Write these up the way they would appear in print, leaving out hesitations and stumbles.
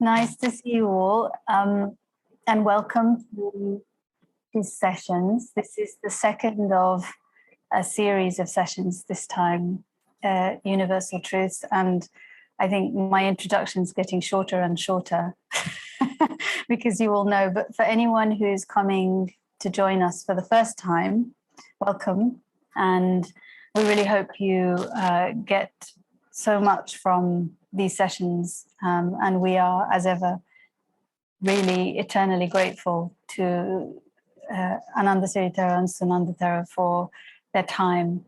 nice to see you all, and welcome to these sessions. This is the second of a series of sessions, this time Universal Truths, and I think my introduction is getting shorter and shorter because you all know, but for anyone who's coming to join us for the first time, welcome, and we really hope you get so much from these sessions, and we are, as ever, really eternally grateful to Ananda Sirithera and Sunanda Thera for their time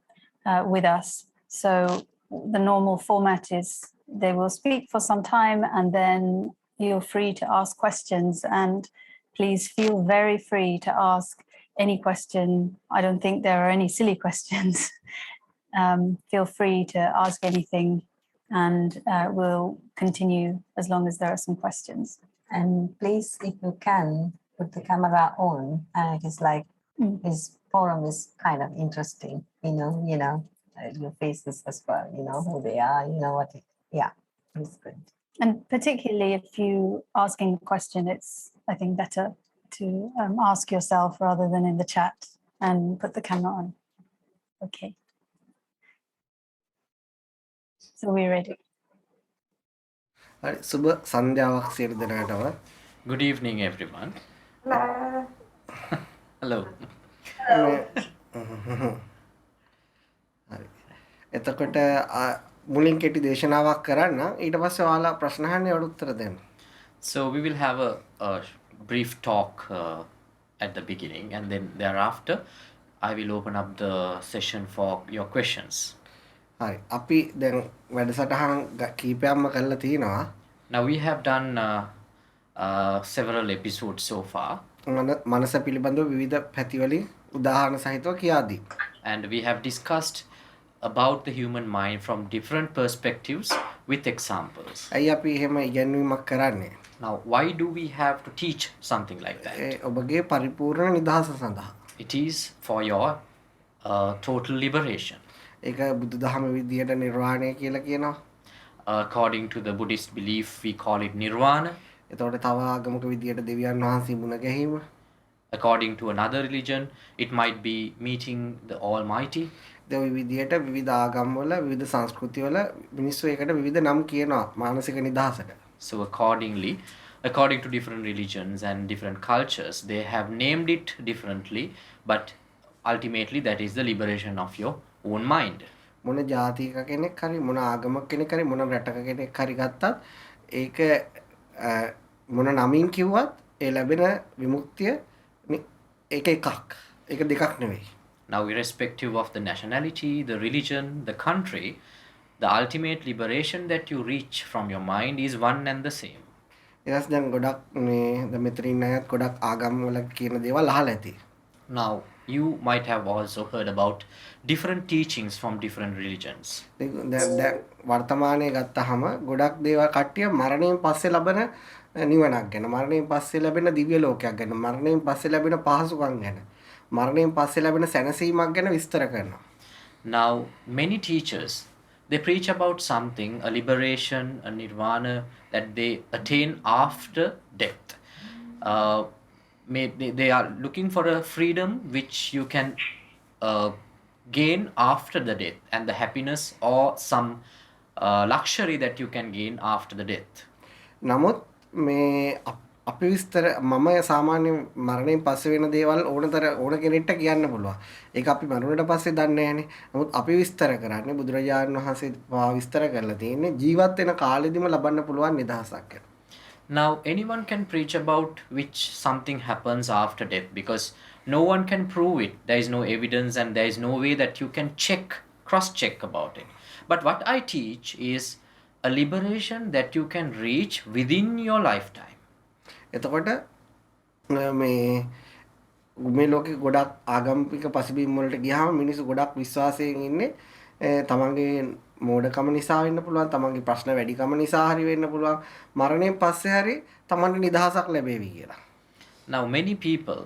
with us. So the normal format is they will speak for some time and then you're free to ask questions, and please feel very free to ask any question. I don't think there are any silly questions. Feel free to ask anything, and we'll continue as long as there are some questions. And please, if you can, put the camera on. It's like this forum is kind of interesting. Your faces as well. You know who they are. You know what? It's good. And particularly if you asking a question, it's, I think, better to ask yourself rather than in the chat and put the camera on. Okay. So we're ready. සුබ සන්ධ්‍යාවක් සියලු දෙනාටම. Good evening, everyone. Hello. හරි. එතකොට මුලින් කෙටි දේශනාවක් කරන්න. ඊට පස්සේ ඔයාලා ප්‍රශ්න අහන්න ඒවට උත්තර දෙන්න. So we will have a brief talk at the beginning, and then thereafter I will open up the session for your questions. හරි. අපි දැන් වැඩසටහන් කීපයක්ම කරලා තිනවා. Now we have done several episodes so far. මනස පිළිබඳව විවිධ පැතිවලින් උදාහරණ සහිතව කියා දී. And we have discussed about the human mind from different perspectives with examples. ඇයි අපි එහෙම ඉගෙනීමක් කරන්නේ? Now, why do we have to teach something like that? ඔබගේ පරිපූර්ණ නිදහස සඳහා. It is for your total liberation. ඒක බුදුදහම විදියට නිර්වාණය කියලා කියනවා. According to the Buddhist belief, we call it nirvana. එතකොට තව ආගමක විදියට දෙවියන් වහන්සේ මුණ ගැහිම. According to another religion, it might be meeting the Almighty. ඒ විදියට විවිධ ආගම්වල විවිධ සංස්කෘතිවල මිනිස්සු ඒකට විවිධ නම් කියනවා මානසික නිදහසට. So according to different religions and different cultures, they have named it differently, but ultimately that is the liberation of your own mind. මොන ජාතික කෙනෙක් හරි මොන ආගමක කෙනෙක් හරි මොන රටක කෙනෙක් හරි ගත්තත් ඒක මොන නමින් කිව්වත් ඒ ලැබෙන විමුක්තිය ඒක එකක්. ඒක දෙකක් නෙවෙයි. Now, irrespective of the nationality, the religion, the country, the ultimate liberation that you reach from your mind is one and the same. ඊටස් දැන් ගොඩක් මේ මෙතනින් අයත් ගොඩක් ආගම් වල කියන දේවල් අහලා ඇති. Now, you might have also heard about different teachings from different religions. දැන් වර්තමානයේ ගත්තාම ගොඩක් දේවල් කට්ටිය මරණයෙන් පස්සේ ලබන නිවනක් ගැන, මරණයෙන් පස්සේ ලැබෙන දිව්‍ය ලෝකයක් ගැන, මරණයෙන් පස්සේ ලැබෙන පහසුකම් ගැන, මරණයෙන් පස්සේ ලැබෙන සැනසීමක් ගැන විස්තර කරනවා. Now, many teachers, they preach about something, a liberation, a nirvana that they attain after death. They are looking for a freedom which you can gain after the death, and the happiness or some luxury that you can gain after the death. නමුත් මේ අපි විස්තර මම සාමාන්‍ය මරණයෙන් පස්සේ වෙන දේවල් ඕන කෙනෙක්ට කියන්න පුළුවන්. ඒක අපි මරුණට පස්සේ දන්නේ නැහැනේ. නමුත් අපි විස්තර කරන්නේ බුදුරජාණන් වහන්සේ විස්තර කරලා තියෙන්නේ ජීවත් වෙන කාලෙදිම ලබන්න පුළුවන් නිදහසක් ගැන. Now, anyone can preach about which something happens after death, because no one can prove it. There is no evidence and there is no way that you can cross-check about it. But what I teach is a liberation that you can reach within your lifetime. එතකොට මේ ලෝකේ ගොඩක් ආගමික පසුබිම් වලට ගියාම මිනිස්සු ගොඩක් විශ්වාසයෙන් ඉන්නේ තමන්ගේ මෝඩකම නිසා වෙන්න පුළුවන්, තමන්ගේ ප්‍රශ්න වැඩිකම නිසා හරි වෙන්න පුළුවන්, මරණයෙන් පස්සේ හරි තමන්ට නිදහසක් ලැබෙවි කියලා. Now, many people,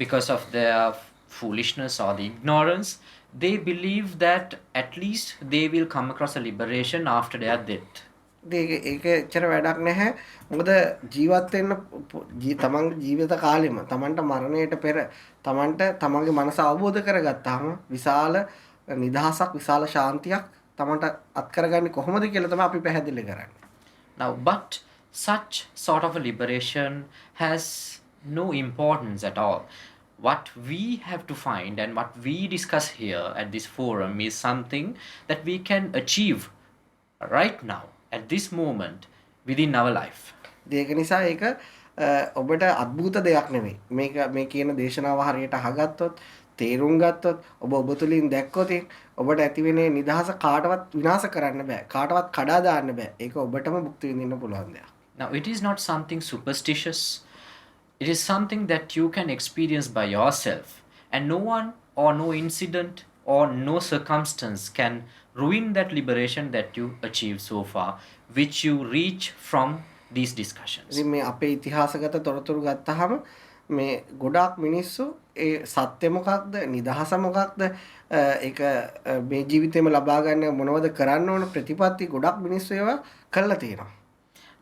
because of their foolishness or the ignorance, they believe that at least they will come across a liberation after their death. ඉතින් ඒක එච්චර වැඩක් නැහැ. මොකද ජීවත් වෙන්න තමන්ගේ ජීවිත කාලෙම තමන්ට මරණයට පෙර තමන්ට තමන්ගේ මනස අවබෝධ කරගත්තාම විශාල නිදහසක් විශාල ශාන්තියක් තමන්ට අත් කරගන්නේ කොහොමද කියලා තමයි අපි පැහැදිලි කරන්නේ. Now, but such sort of a liberation has no importance at all. What we have to find and what we discuss here at this forum is something that we can achieve right now, at this moment, within our life. ඒක නිසා ඒක ඔබට අద్భుත දෙයක් නෙවෙයි. මේ කියන දේශනාව හරියට අහගත්තොත්, තේරුම් ගත්තොත්, ඔබ තුලින් දැක්කොත් ඔබට ඇතිවෙන නිදහස කාටවත් විනාශ කරන්න බෑ. කාටවත් කඩා දාන්න බෑ. ඒක ඔබටම භුක්ති විඳින්න පුළුවන් දෙයක්. Now, it is not something superstitious. It is something that you can experience by yourself, and no one or no incident or no circumstance can ruin that liberation that you achieved so far, which you reach from these discussions. ඉතින් මේ අපේ ඉතිහාසගත තොරතුරු ගත්තාම මේ ගොඩාක් මිනිස්සු ඒ සත්‍ය මොකක්ද නිදහස මොකක්ද ඒක මේ ජීවිතේම ලබා ගන්න මොනවද කරන්න ඕන ප්‍රතිපත්ති ගොඩාක් මිනිස්සු ඒවා කළා තියෙනවා.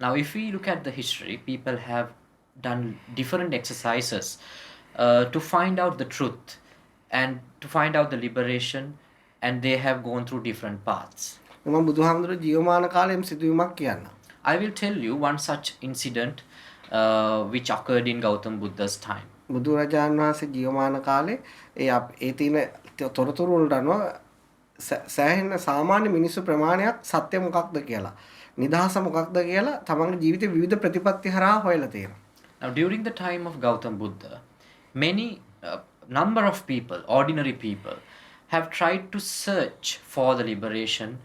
Now, if we look at the history, people have done different exercises to find out the truth and to find out the liberation, and they have gone through different paths. මම බුදුහාමුදුරු ජීවමාන කාලෙම සිදුවීමක් කියන්න. I will tell you one such incident which occurred in Gautam Buddha's time. බුදුරජාණන් වහන්සේ ජීවමාන කාලේ ඒ තියෙන තොරතුරු වලට අනුව සෑහෙන සාමාන්‍ය මිනිස්සු ප්‍රමාණයක් සත්‍ය මොකක්ද කියලා නිදහස මොකක්ද කියලා තමන්ගේ ජීවිතේ විවිධ ප්‍රතිපත්ති හරහා හොයලා තියෙනවා. Now, during the time of Gautam Buddha, many number of people, ordinary people, have tried to search for the liberation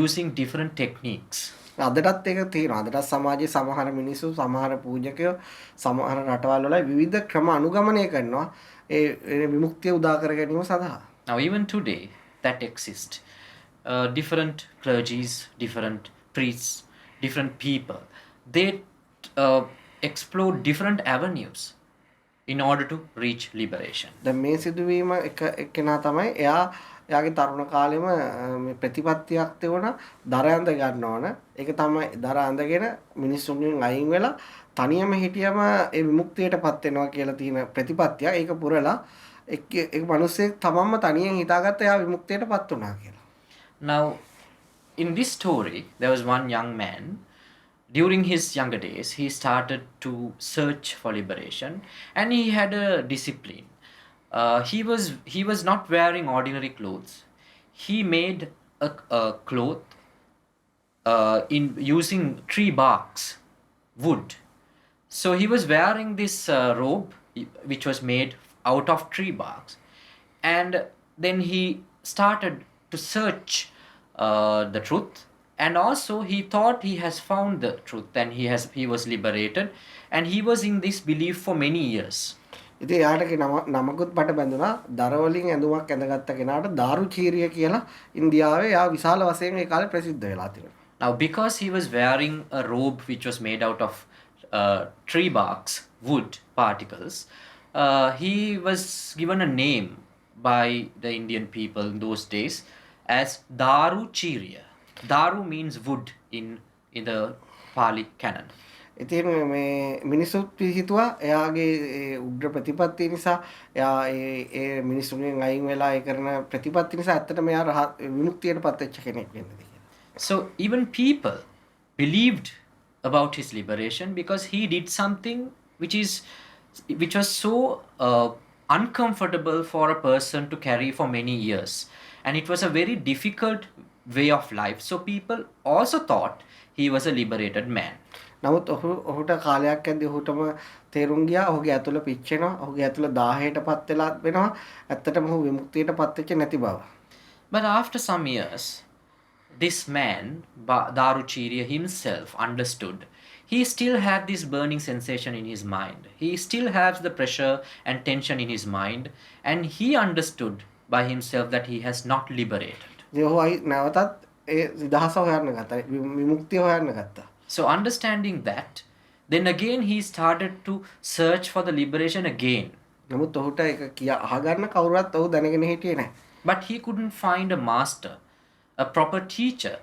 using different techniques. අදටත් ඒක තියෙනවා. අදටත් සමාජයේ සමහර මිනිස්සු සමහර පූජකයෝ සමහර රටවල් වල විවිධ ක්‍රම අනුගමනය කරනවා ඒ විමුක්තිය උදා කර ගැනීම සඳහා. Now, even today, that exists. Different clergies, different priests, different people, they explore different avenues in order to reach liberation. දැන් මේ සිදුවීම එක්කෙනා තමයි එයාගේ තරුණ කාලෙම මේ ප්‍රතිපත්තියක් තිබුණා දර ඇඳ ගන්න ඕන. ඒක තමයි දර ඇඳගෙන මිනිස්සුන්ගෙන් අයින් වෙලා තනියම හිටියම ඒ විමුක්තියටපත් වෙනවා කියලා තියෙන ප්‍රතිපත්තිය. ඒක පුරලා ඒක මිනිස්සෙක් තමන්ම තනියෙන් හිතාගත්ත එයා විමුක්තියටපත් වුණා කියලා. Now, in this story, there was one young man. During his younger days, he started to search for liberation, and he had a discipline. He was not wearing ordinary clothes. He made a cloth in using tree barks, wood. So he was wearing this robe, which was made out of tree barks, and then he started to search the truth. And also he thought he has found the truth and he was liberated, and he was in this belief for many years. ඉතින් එයාට නමකුත් පට බැඳුනා දර වලින් ඇඳුමක් ඇඳගත්ත කෙනාට දාරුචීරිය කියලා ඉන්දියාවේ එයා විශාල වශයෙන් ඒ කාලේ ප්‍රසිද්ධ වෙලා තිබුණා. Now, because he was wearing a robe which was made out of tree barks, wood particles, he was given a name by the Indian people in those days as Daruchirya. Daru means wood in the Pali canon. ඉතින් මේ මිනිස්සුත් හිතුවා එයාගේ උග්‍ර ප්‍රතිපත්තිය නිසා එයා ඒ මිනිස්සුන්ගෙන් අයින් වෙලා ඒ කරන ප්‍රතිපත්තිය නිසා ඇත්තටම එයා විමුක්තියටපත් වෙච්ච කෙනෙක් වෙන්නද කියලා. So even people believed about his liberation because he did something which was so uncomfortable for a person to carry for many years, and it was a very difficult way of life. So people also thought he was a liberated man. නමුත් ඔහුට කාලයක් ඇද්දී ඔහුටම තේරුම් ගියා ඔහුගේ ඇතුළ පිච්චෙනවා ඔහුගේ ඇතුළ 1000ටපත් වෙලා වෙනවා ඇත්තටම ඔහු විමුක්තියටපත් වෙච්ච නැති බව. But after some years, this man Daruchirya himself understood he still had this burning sensation in his mind. He still has the pressure and tension in his mind, and he understood by himself that he has not liberated. ඔහු නැවතත් ඒ නිදහස හොයන්න ගත්තා විමුක්තිය හොයන්න ගත්තා. So understanding that, then again he started to search for the liberation again. නමුත් ඔහුට ඒක අහගන්න කවුරුවත් ඔහු දැනගෙන හිටියේ නැහැ. But he couldn't find a master, a proper teacher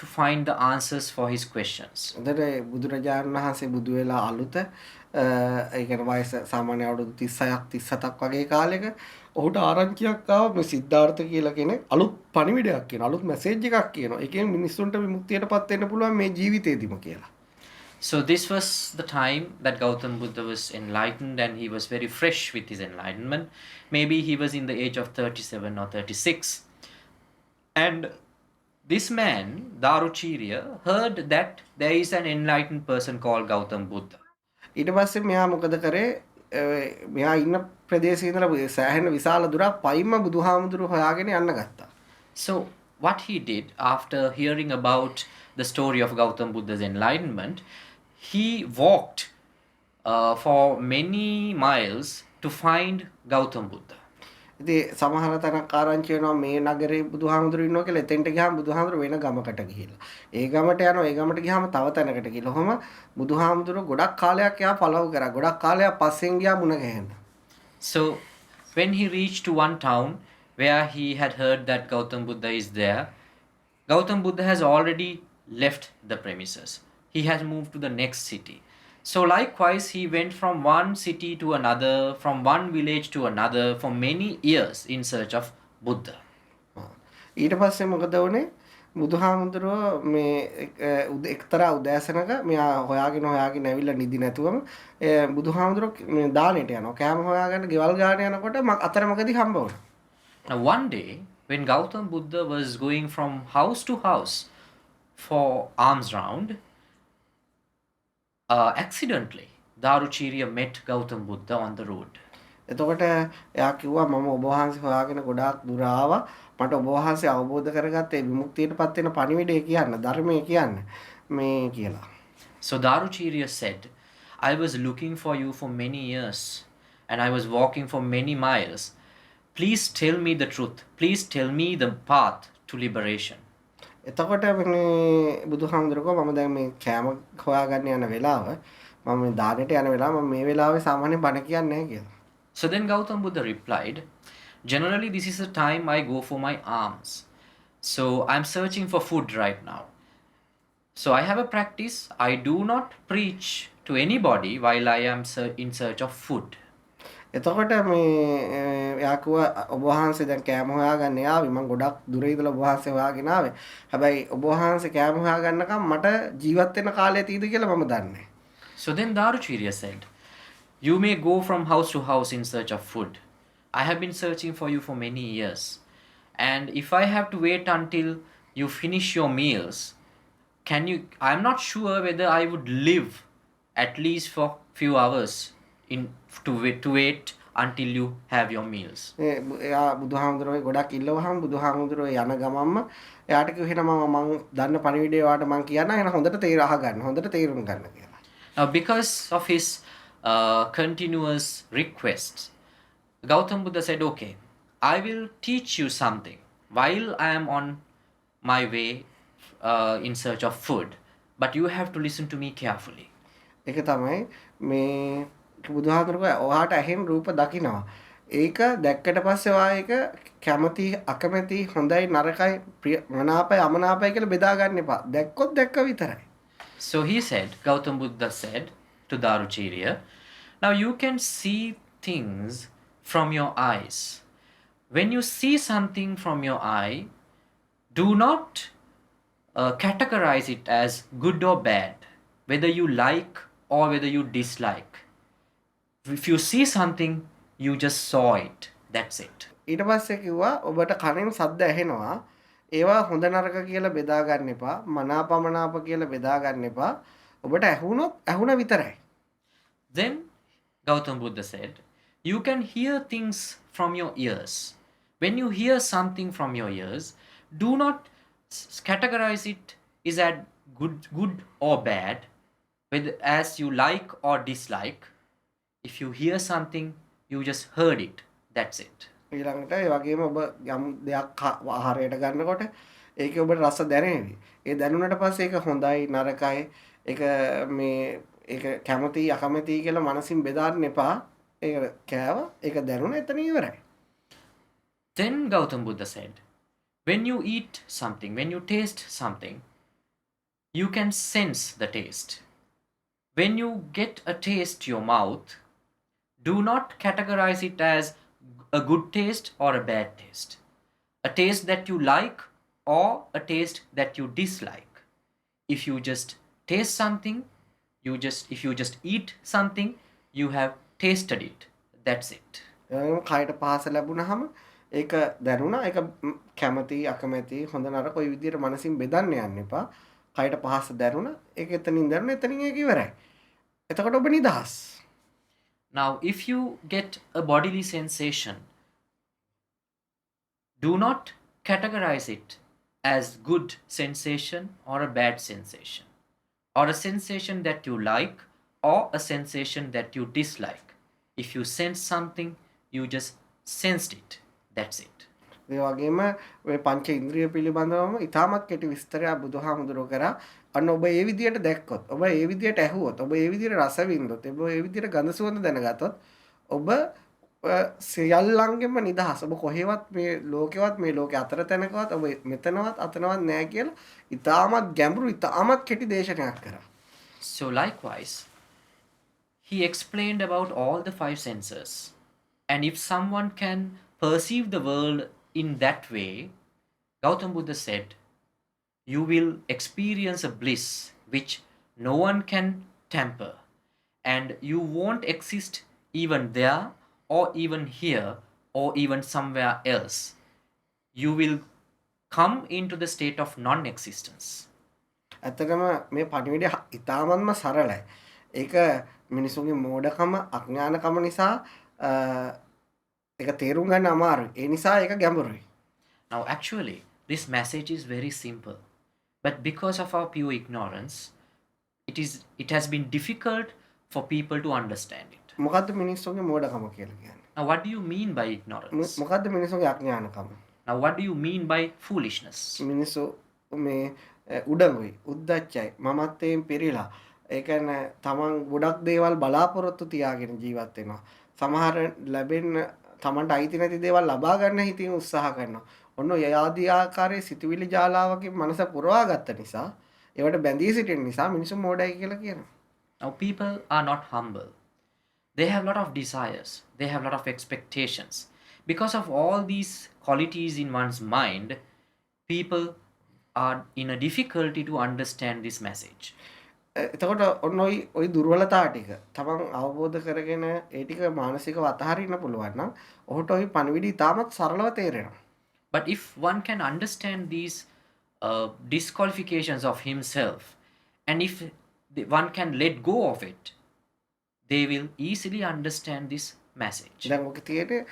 to find the answers for his questions. එතකොට බුදුරජාණන් වහන්සේ බුදු වෙලා අලුත ඒ කියන්නේ වයස සාමාන්‍ය අවුරුදු 36ක් 37ක් වගේ කාලෙක ඔහුට ආරංචියක් ආවා මේ සිද්ධාර්ථ කියලා කෙනෙක් අලුත් පණිවිඩයක් කියන අලුත් මැසේජ් එකක් කියනවා. ඒකෙන් මිනිස්සුන්ට විමුක්තියටපත් වෙන්න පුළුවන් මේ ජීවිතේදීම කියලා. So this was the time that Gautam Buddha was enlightened, and he was very fresh with his enlightenment. Maybe he was in the age of 37 or 36. And this man, Daruchirya, heard that there is an enlightened person called Gautam Buddha. ඊට පස්සේ මෙයා මොකද කරේ මෙයා ඉන්න ප්‍රදේශයේ ඉඳලා සෑහෙන විශාල දුරක් පයින්ම බුදුහාමුදුරුවෝ හොයාගෙන යන්න ගත්තා. So what he did after hearing about the story of Gautam Buddha's enlightenment, he walked for many miles to find Gautam Buddha. ඉතින් සමහර තැනක් ආරංචි වෙනවා මේ නගරේ බුදුහාමුදුරුවෝ ඉන්නවා කියලා. එතෙන්ට ගියාම බුදුහාමුදුරුවෝ වෙන ගමකට ගිහිල්ලා. ඒ ගමට යනවා. ඒ ගමට ගියාම තව තැනකට ගිහලා. ඔහොම බුදුහාමුදුරුවෝ ගොඩක් කාලයක් එයා පළව කරා. ගොඩක් කාලයක් පස්සෙන් ගියා මුණ ගැහෙන්න. So when he reached to one town where he had heard that Gautam Buddha is there, Gautam Buddha has already left the premises. He has moved to the next city. So likewise, he went from one city to another, from one village to another for many years in search of Buddha. ඊට පස්සේ මොකද වුනේ බුදුහාමුදුරුවෝ මේ එක්තරා උදෑසනක මෙයා හොයාගෙන ඇවිල්ලා නිදි නැතුවම බුදුහාමුදුරුවෝ මේ දානෙට යනවා. කෑම හොයාගෙන ගෙවල් ගාන යනකොට අතරමඟදී හම්බ වුණා. Now one day, when Gautam Buddha was going from house to house for alms round, accidentally Daruchirya met Gautam Buddha on the road. එතකොට එයා කිව්වා මම ඔබ වහන්සේ හොයාගෙන ගොඩාක් දුර ආවා. මට ඔබ වහන්සේ අවබෝධ කරගත්තේ විමුක්තියටපත් වෙන පණිවිඩය කියන්න, ධර්මය කියන්න මේ කියලා. So Daruchirya said, I was looking for you for many years and I was walking for many miles. Please tell me the truth. Please tell me the path to liberation. එතකොට මේ බුදුහාමුදුරුවෝ මම දැන් මේ කෑම හොයාගන්න යන වෙලාව මම මේ දානෙට යන වෙලාව මම මේ වෙලාවේ සාමාන්‍යයෙන් බණ කියන්නේ නැහැ කියලා. So then Gautam Buddha replied, generally this is the time I go for my alms. So I'm searching for food right now. So I have a practice. I do not preach to anybody while I am in search of food. එතකොට මේ එයා කිව්වා ඔබ වහන්සේ දැන් කෑම හොයාගන්න ආවේ මම ගොඩක් දුර ඉඳලා ඔබ වහන්සේ හොයාගෙන ආවේ. හැබැයි ඔබ වහන්සේ කෑම හොයාගන්නකම් මට ජීවත් වෙන්න කාලය තියෙද කියලා මම දන්නේ නැහැ. So then Daruchirya said, you may go from house to house in search of food. I have been searching for you for many years. And if I have to wait until you finish your meals, I'm not sure whether I would live at least for few hours to wait until you have your meals. එයා බුදුහාමුදුරුවෝ ගොඩක් ඉල්ලුවාම බුදුහාමුදුරුවෝ යන ගමන්ම එයාට කිව්වෙන මම දන්න පණිවිඩය වාට මම කියන්න එන හොඳට හොඳට තේරුම් ගන්න කියලා. Now because of his continuous requests, Gautam Buddha said, okay, I will teach you something while I am on my way in search of food, but you have to listen to me carefully. ඒක තමයි මේ බුදුහාමුදුරුවෝ ඔයාට ඇහෙන් රූප දකිනවා. ඒක දැක්කට පස්සේ ඔයා ඒක කැමති අකමැති හොඳයි නරකයි මනාපයි අමනාපයි කියලා බෙදා ගන්න එපා. දැක්කොත් දැක්ක විතරයි. So he said, Gautam Buddha said to Daruchirya, now you can see things from your eyes. When you see something from your eye, do not categorize it as good or bad, whether you like or whether you dislike. If you see something, you just saw it. That's it. ඊට පස්සේ කිව්වා ඔබට කනෙන් ශබ්ද ඇහෙනවා. ඒවා හොඳ නරක කියලා බෙදා ගන්න එපා. මනාපමනාප කියලා බෙදා ගන්න එපා. ඔබට ඇහුණ විතරයි. Then Gautam Buddha said, you can hear things from your ears. When you hear something from your ears, do not categorize it is at good or bad, whether as you like or dislike. If you hear something, you just heard it. That's it. ඊළඟට ඒ වගේම ඔබ යම් දෙයක් ආහාරයට ගන්නකොට ඒකේ ඔබට රස දැනෙවි. ඒ දැනුණට පස්සේ ඒක හොඳයි නරකයි ඒක මේ ඒක කැමති අකමැති කියලා මනසින් බෙදාන්න එපා. ඒක කෑවා ඒක දැනුණ එතන ඉවරයි. Then Gautam Buddha said, when you eat something, when you taste something, you can sense the taste. When you get a taste to your mouth, do not categorize it as a good taste or a bad taste, a taste that you like or a taste that you dislike. If you just taste something, if you just eat something, you have tasted it. That's it. එවැනිම කයට පහස ලැබුණහම ඒක දැනුණා ඒක කැමති අකමැති හොඳ නරක ඔය විදිහට මනසින් බෙදන්න යන්න එපා. කයට පහස දැනුණා ඒක එතනින් දැනුණා එතනින් ඒක ඉවරයි. එතකොට ඔබ නිදහස්. Now, if you get a bodily sensation, do not categorize it as good sensation or a bad sensation, or a sensation that you like or a sensation that you dislike. If you sense something, you just sensed it. That's it. ඒ වගේම ඔය පංච ඉන්ද්‍රිය පිළිබඳවම ඉතාමත් කෙටි විස්තරයක් බුදුහාමුදුරුවෝ කරා. අන්න ඔබ ඒ විදියට දැක්කොත්, ඔබ ඒ විදියට ඇහුවොත්, ඔබ ඒ විදියට රස විඳොත්, ඔබ ඒ විදියට ගඳ සුවඳ දැනගත්තොත්, ඔබ සියල්ලංගෙම නිදහස්. ඔබ කොහෙවත් මේ ලෝකෙවත් මේ ලෝකෙ අතර තැනකවත් ඔබ මෙතනවත් අතනවත් නැහැ කියලා ඉතාමත් ගැඹුරු ඉතාමත් කෙටි දේශනයක් කරා. So, likewise, he explained about all the five senses. And if someone can perceive the world in that way, Gautam Buddha said, you will experience a bliss which no one can tamper, and you won't exist even there or even here or even somewhere else. You will come into the state of non-existence. ඇත්තටම මේ පණිවිඩය ඉතාමත්ම සරලයි. ඒක මිනිසුන්ගේ මෝඩකම අඥානකම නිසා ඒක තේරුම් ගන්න අමාරුයි. ඒ නිසා ඒක ගැඹුරුයි. Now, actually, this message is very simple, but because of our pure ignorance, it has been difficult for people to understand it. මොකද්ද මිනිස්සුන්ගේ මෝඩකම කියලා කියන්නේ? Now, what do you mean by ignorance? මොකද්ද මිනිස්සුන්ගේ අඥානකම? Now, what do you mean by foolishness? මිනිස්සු මේ උඩඟුයි, උද්දච්චයි, මමත්වයෙන් පිරීලා. ඒ කියන්නේ තමන් ගොඩක් දේවල් බලාපොරොත්තු තියාගෙන ජීවත් වෙනවා. සමහර ලැබෙන්න තමන්ට අයිති නැති දේවල් ලබා ගන්න හිතින් උත්සාහ කරනවා. ඔන්න ඔය ආදී ආකාරයේ සිතුවිලි ජාලාවකින් මනස පුරවා ගත්ත නිසා, ඒවට බැඳී සිටින නිසා මිනිස්සු මෝඩයි කියලා කියනවා. Now, people are not humble. They have a lot of desires. They have a lot of expectations. Because of all these qualities in one's mind, people are in a difficulty to understand this message. එතකොට ඔන්න ඔයි දුර්වලතා ටික තමන් අවබෝධ කරගෙන ඒ ටික මානසිකව අතහරින්න පුළුවන් නම් ඔහුට ඔයි පණිවිඩය ඉතාමත් සරලව තේරෙනවා. But if one can understand these disqualifications of himself, and if one can let go of it, they will easily understand this message. දැන් ඔක තියෙන්නේ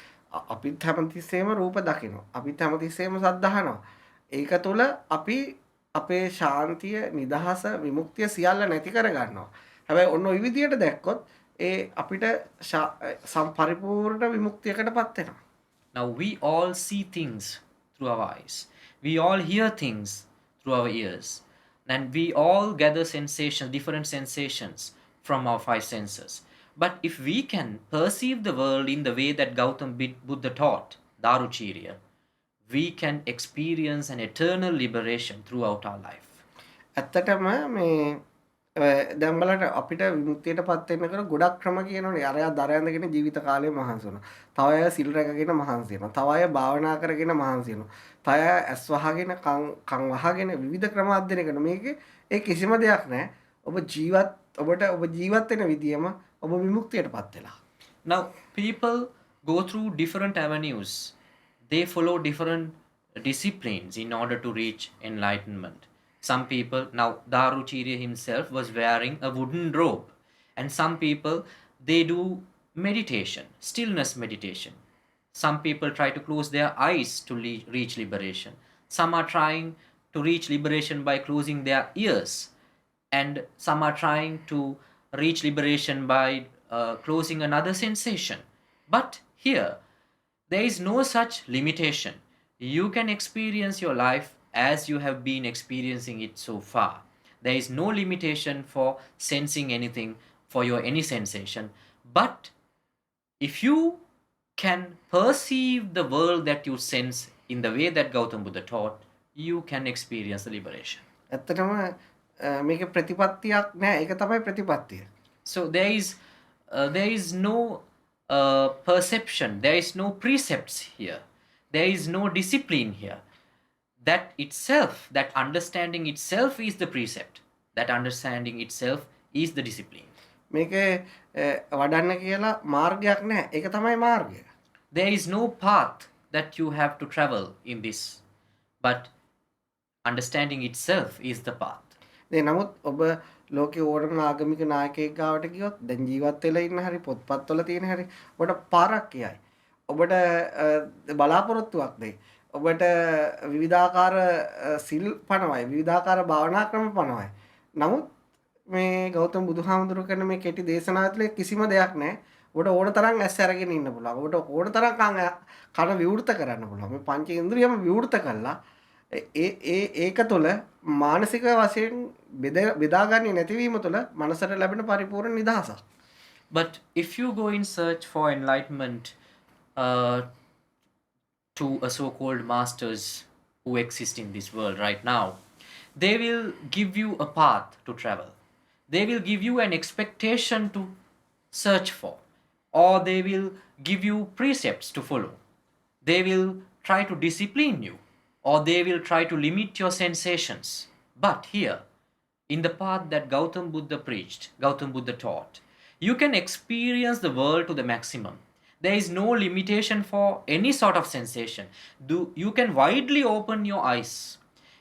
අපිත් හැමතිස්සෙම රූප දකිනවා. අපිත් හැමතිස්සෙම සද්ද අහනවා. ඒක තුළ අපි අපේ ශාන්තිය, නිදහස, විමුක්තිය සියල්ල නැති කර ගන්නවා. හැබැයි ඔන්න ওই විදියට දැක්කොත් ඒ අපිට පරිපූර්ණ විමුක්තියකටපත් වෙනවා. Now, we all see things through our eyes. We all hear things through our ears. And we all gather sensations, different sensations from our five senses. But if we can perceive the world in the way that Gautam Buddha taught, Daruchirya, we can experience an eternal liberation throughout our life. ඇත්තටම මේ දැන් බලන්න අපිට විමුක්තියටපත් වෙන්න කර ගොඩක් ක්‍රම කියනෝනේ. අරයා දර ඇඳගෙන ජීවිත කාලය මහන්සි වෙනවා. තව අය සිල් රැකගෙන මහන්සි වෙනවා. තව අය භාවනා කරගෙන මහන්සි වෙනවා. තව අය ඇස් වහගෙන කන් වහගෙන විවිධ ක්‍රම අධ්‍යයනය කරනවා. මේකේ ඒ කිසිම දෙයක් නැහැ. ඔබ ජීවත් වෙන විදියම ඔබ විමුක්තියටපත් වෙලා. Now, people go through different avenues. They follow different disciplines in order to reach enlightenment. Some people, now Daruchirya himself was wearing a wooden robe, and some people, they do meditation, stillness meditation. Some people try to close their eyes to reach liberation. Some are trying to reach liberation by closing their ears, and some are trying to reach liberation by closing another sensation. But here, there is no such limitation. You can experience your life as you have been experiencing it so far. There is no limitation for sensing anything, for your any sensation. But if you can perceive the world that you sense in the way that Gautam Buddha taught, you can experience the liberation. ඇත්තටම මේක ප්‍රතිපත්තියක් නෑ. ඒක තමයි ප්‍රතිපත්තිය. So there is no perception, there is no precepts here, there is no discipline here. That itself, that understanding itself is the precept. That understanding itself is the discipline. මේක වඩන්න කියලා මාර්ගයක් නෑ. ඒක තමයි මාර්ගය. There is no path that you have to travel in this, but understanding itself is the path. දැන් නමුත් ඔබ ලෝකේ ඕනම ආගමික නායකයෙක් ගාවට ගියොත් දැන් ජීවත් වෙලා ඉන්න හරි පොත්පත්වල තියෙන හරි ඔබට පාරක් කියයි. ඔබට බලාපොරොත්තුවක් දෙයි. ඔබට විවිධාකාර සිල් පනවයි. විවිධාකාර භාවනා ක්‍රම පනවයි. නමුත් මේ ගෞතම බුදුහාමුදුරුවෝ කරන මේ කෙටි දේශනාව තුළ කිසිම දෙයක් නැහැ. ඔබට ඕන තරම් ඇස් අරගෙන ඉන්න පුළුවන්. ඔබට ඕන තරම් කන විවෘත කරන්න පුළුවන්. මේ පංච ඉන්ද්‍රියම විවෘත කළා ඒක තුළ මානසික වශයෙන් බෙදාගන්නේ නැතිවීම තුළ මනසට ලැබෙන පරිපූර්ණ නිදහසක්. But if you go in search for enlightenment to a so-called masters who exist in this world right now, they will give you a path to travel. They will give you an expectation to search for, or they will give you precepts to follow. They will try to discipline you, or they will try to limit your sensations. But here, in the path that Gautam Buddha preached, Gautam Buddha taught, you can experience the world to the maximum. There is no limitation for any sort of sensation. You can widely open your eyes.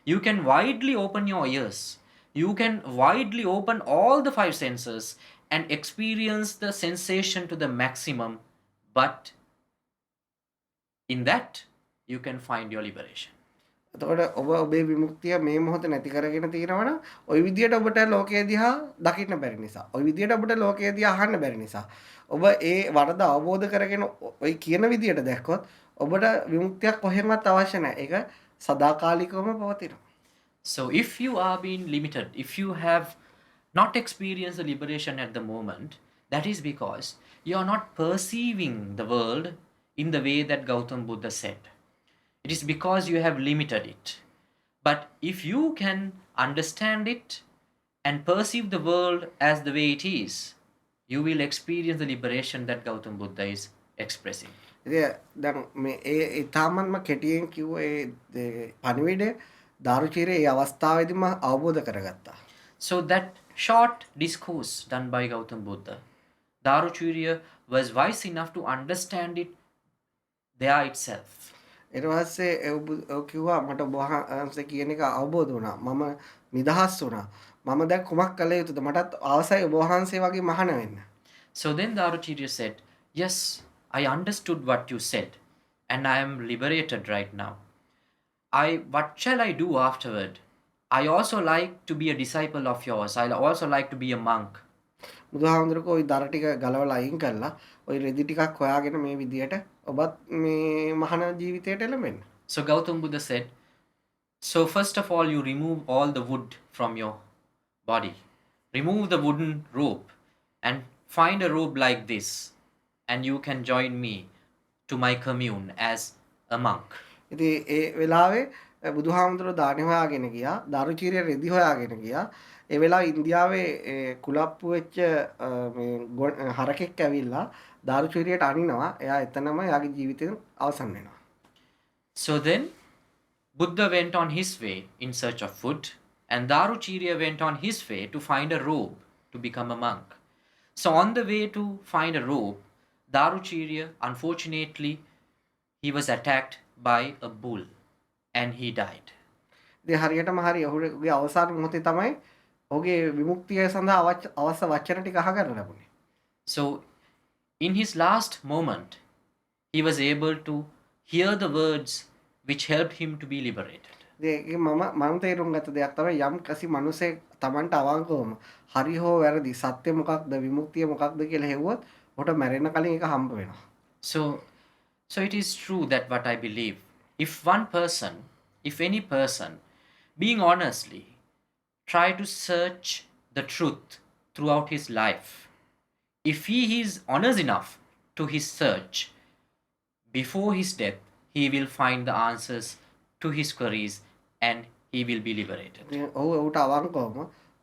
You can widely open your ears. You can widely open all the five senses and experience the sensation to the maximum. But in that, you can find your liberation. එතකොට ඔබ ඔබේ විමුක්තිය මේ මොහොතේ නැති කරගෙන තියෙනවා නම් ওই විදියට ඔබට ලෝකයේ දිහා දකින්න බැරි නිසා, ওই විදියට ඔබට ලෝකයේ දිහා අහන්න බැරි නිසා, ඔබ ඒ වරද අවබෝධ කරගෙන ওই කියන විදියට දැක්කොත් ඔබට විමුක්තියක් කොහෙන්වත් අවශ්‍ය නැහැ. ඒක සදාකාලිකවම පවතිනවා. So if you are being limited, if you have not experienced the liberation at the moment, that is because you are not perceiving the world in the way that Gautam Buddha said. It is because you have limited it. But if you can understand it and perceive the world as the way it is, you will experience the liberation that Gautam Buddha is expressing. ඉතින් දැන් මේ ඊ타මත්ම කෙටියෙන් කිව්ව ඒ පණිවිඩය දාරුචීරේ ඒ අවස්ථාවේදීම අවබෝධ කරගත්තා. So that short discourse done by Gautam Buddha, Daruchirya was wise enough to understand it there itself. ඊට පස්සේ කිව්වා මට වහන්සේ කියන එක අවබෝධ වුණා. මම නිදහස් වුණා. මම දැන් කුමක් කළ යුතුද? මටත් අවශ්‍යයි ඔබ වහන්සේ වගේ මහාන වෙන්න. So then Daruchirya said, yes, I understood what you said and I am liberated right now. What shall I do afterward? I also like to be a disciple of yours. I also like to be a monk. බුදුහාමුදුරුවෝ ওই දර ටික ගලවලා අයින් කළා. ওই රෙදි ටිකක් හොයාගෙන මේ විදියට ඔබත් මේ මහාන ජීවිතයට එළඹෙන්න. So Gautam Buddha said, so first of all you remove all the wood from your body. Remove the wooden rope and find a robe like this and you can join me to my commune as a monk. ඉතින් ඒ වෙලාවේ බුදුහාමුදුරුවෝ දානි හොයාගෙන ගියා. දාරුචීරිය රෙදි හොයාගෙන ගියා. ඒ වෙලාවේ ඉන්දියාවේ කුලප්පු වෙච්ච මේ හරකෙක් ඇවිල්ලා දාරුචීරියට අනිනවා. එයා එතනම එයාගේ ජීවිතේ අවසන් වෙනවා. So then Buddha went on his way in search of food and Daruchirya went on his way to find a robe to become a monk. So on the way to find a robe, Daruchirya, unfortunately, he was attacked by a bull and he died. ඉතින් හරියටම හරි ඔහුගේ අවසාන මොහොතේ තමයි ඔහුගේ විමුක්තිය සඳහා අවශ්‍ය වචන ටික අහගන්න ලැබුණේ. So in his last moment, he was able to hear the words which helped him to be liberated. ඉතින් මම තේරුම් ගත්ත දෙයක් තමයි යම් කිසි මිනිසෙක් Tamanට අවංකවම හරි හෝ වැරදි සත්‍ය මොකක්ද විමුක්තිය මොකක්ද කියලා හෙව්වොත් ඔහුට මැරෙන්න කලින් ඒක හම්බ වෙනවා. So it is true that what I believe, if any person, being honestly, try to search the truth throughout his life, if he is honest enough to his search, before his death, he will find the answers to his queries and he will be liberated. ඔහුට අවංකවම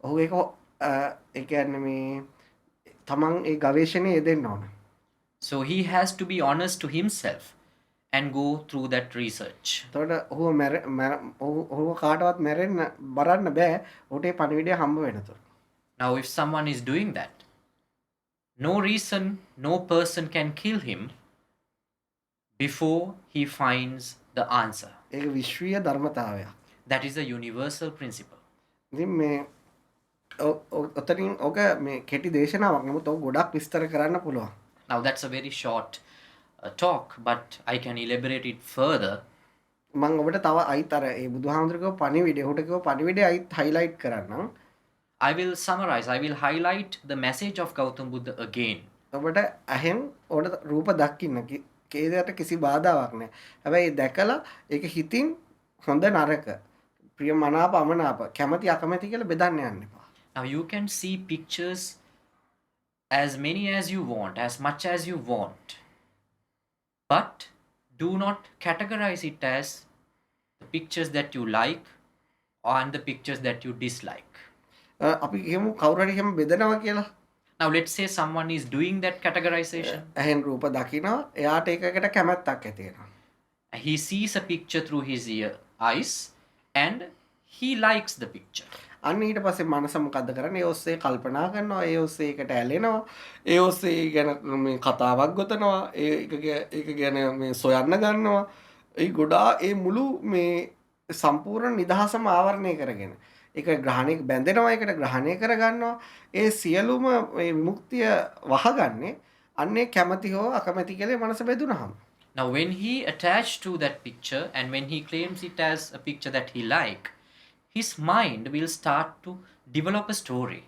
ඔහු ඒක ඒ කියන්නේ මේ තමන් ඒ ගවේෂණය යෙදෙන්න ඕන. So he has to be honest to himself and go through that research. එතකොට ඔහුව කාටවත් මරන්න බෑ. ඔහුට ඒ පණිවිඩය හම්බ වෙනතුරු. Now, if someone is doing that, no reason, no person can kill him before he finds the answer. ඒක විශ්වීය ධර්මතාවයක්. That is a universal principle. ඉතින් මේ ඔතනින් ඔක මේ කෙටි දේශනාවක්. නමුත් ඔක ගොඩක් විස්තර කරන්න පුළුවන්. Now, that's a very short talk, but I can elaborate it further. මම ඔබට තව අයිත් අර ඒ බුදුහාමුදුරුවෝ පණිවිඩය ඔහුට කිව්ව පණිවිඩය අයිත් highlight කරන්නම්. I will summarize, I will highlight the message of Gautam Buddha again. ඔබට ඇහෙන් ඕන රූප දකින්න කේදයට කිසි බාධාවක් නැහැ. හැබැයි දැකලා ඒක හිතින් හොඳ නරක ප්‍රිය මනාප අමනාප කැමැති අකමැති කියලා බෙදන්න යන්න එපා. Now, you can see pictures as many as you want, as much as you want, but do not categorize it as the pictures that you like and the pictures that you dislike. අපි කියමු කවුරු හරි එහෙම බෙදනවා කියලා. Now, let's say someone is doing that categorization. ඇහෙන් රූප දකිනවා එයාට ඒකකට කැමැත්තක් ඇති වෙනවා. He sees a picture through his eyes and he likes the picture. අන්න ඊට පස්සේ මනස මොකද්ද කරන්නේ? ඒ ඔස්සේ කල්පනා කරනවා, ඒ ඔස්සේ ඒකට ඇලෙනවා, ඒ ඔස්සේ ගැන මේ කතාවක් ගොතනවා, ඒක ගැන මේ සොයන්න ගන්නවා. ඒ ගොඩා ඒ මුළු මේ සම්පූර්ණ නිදහසම ආවරණය කරගෙන ඒක ග්‍රහණය බැඳෙනවා, ඒකට ග්‍රහණය කරගන්නවා. ඒ සියලුම මේ විමුක්තිය වහගන්නේ අන්නේ කැමැති හෝ අකමැති කියලා මනස බෙදුනහම. Now, when he attached to that picture and when he claims it as a picture that he likes, his mind will start to develop a story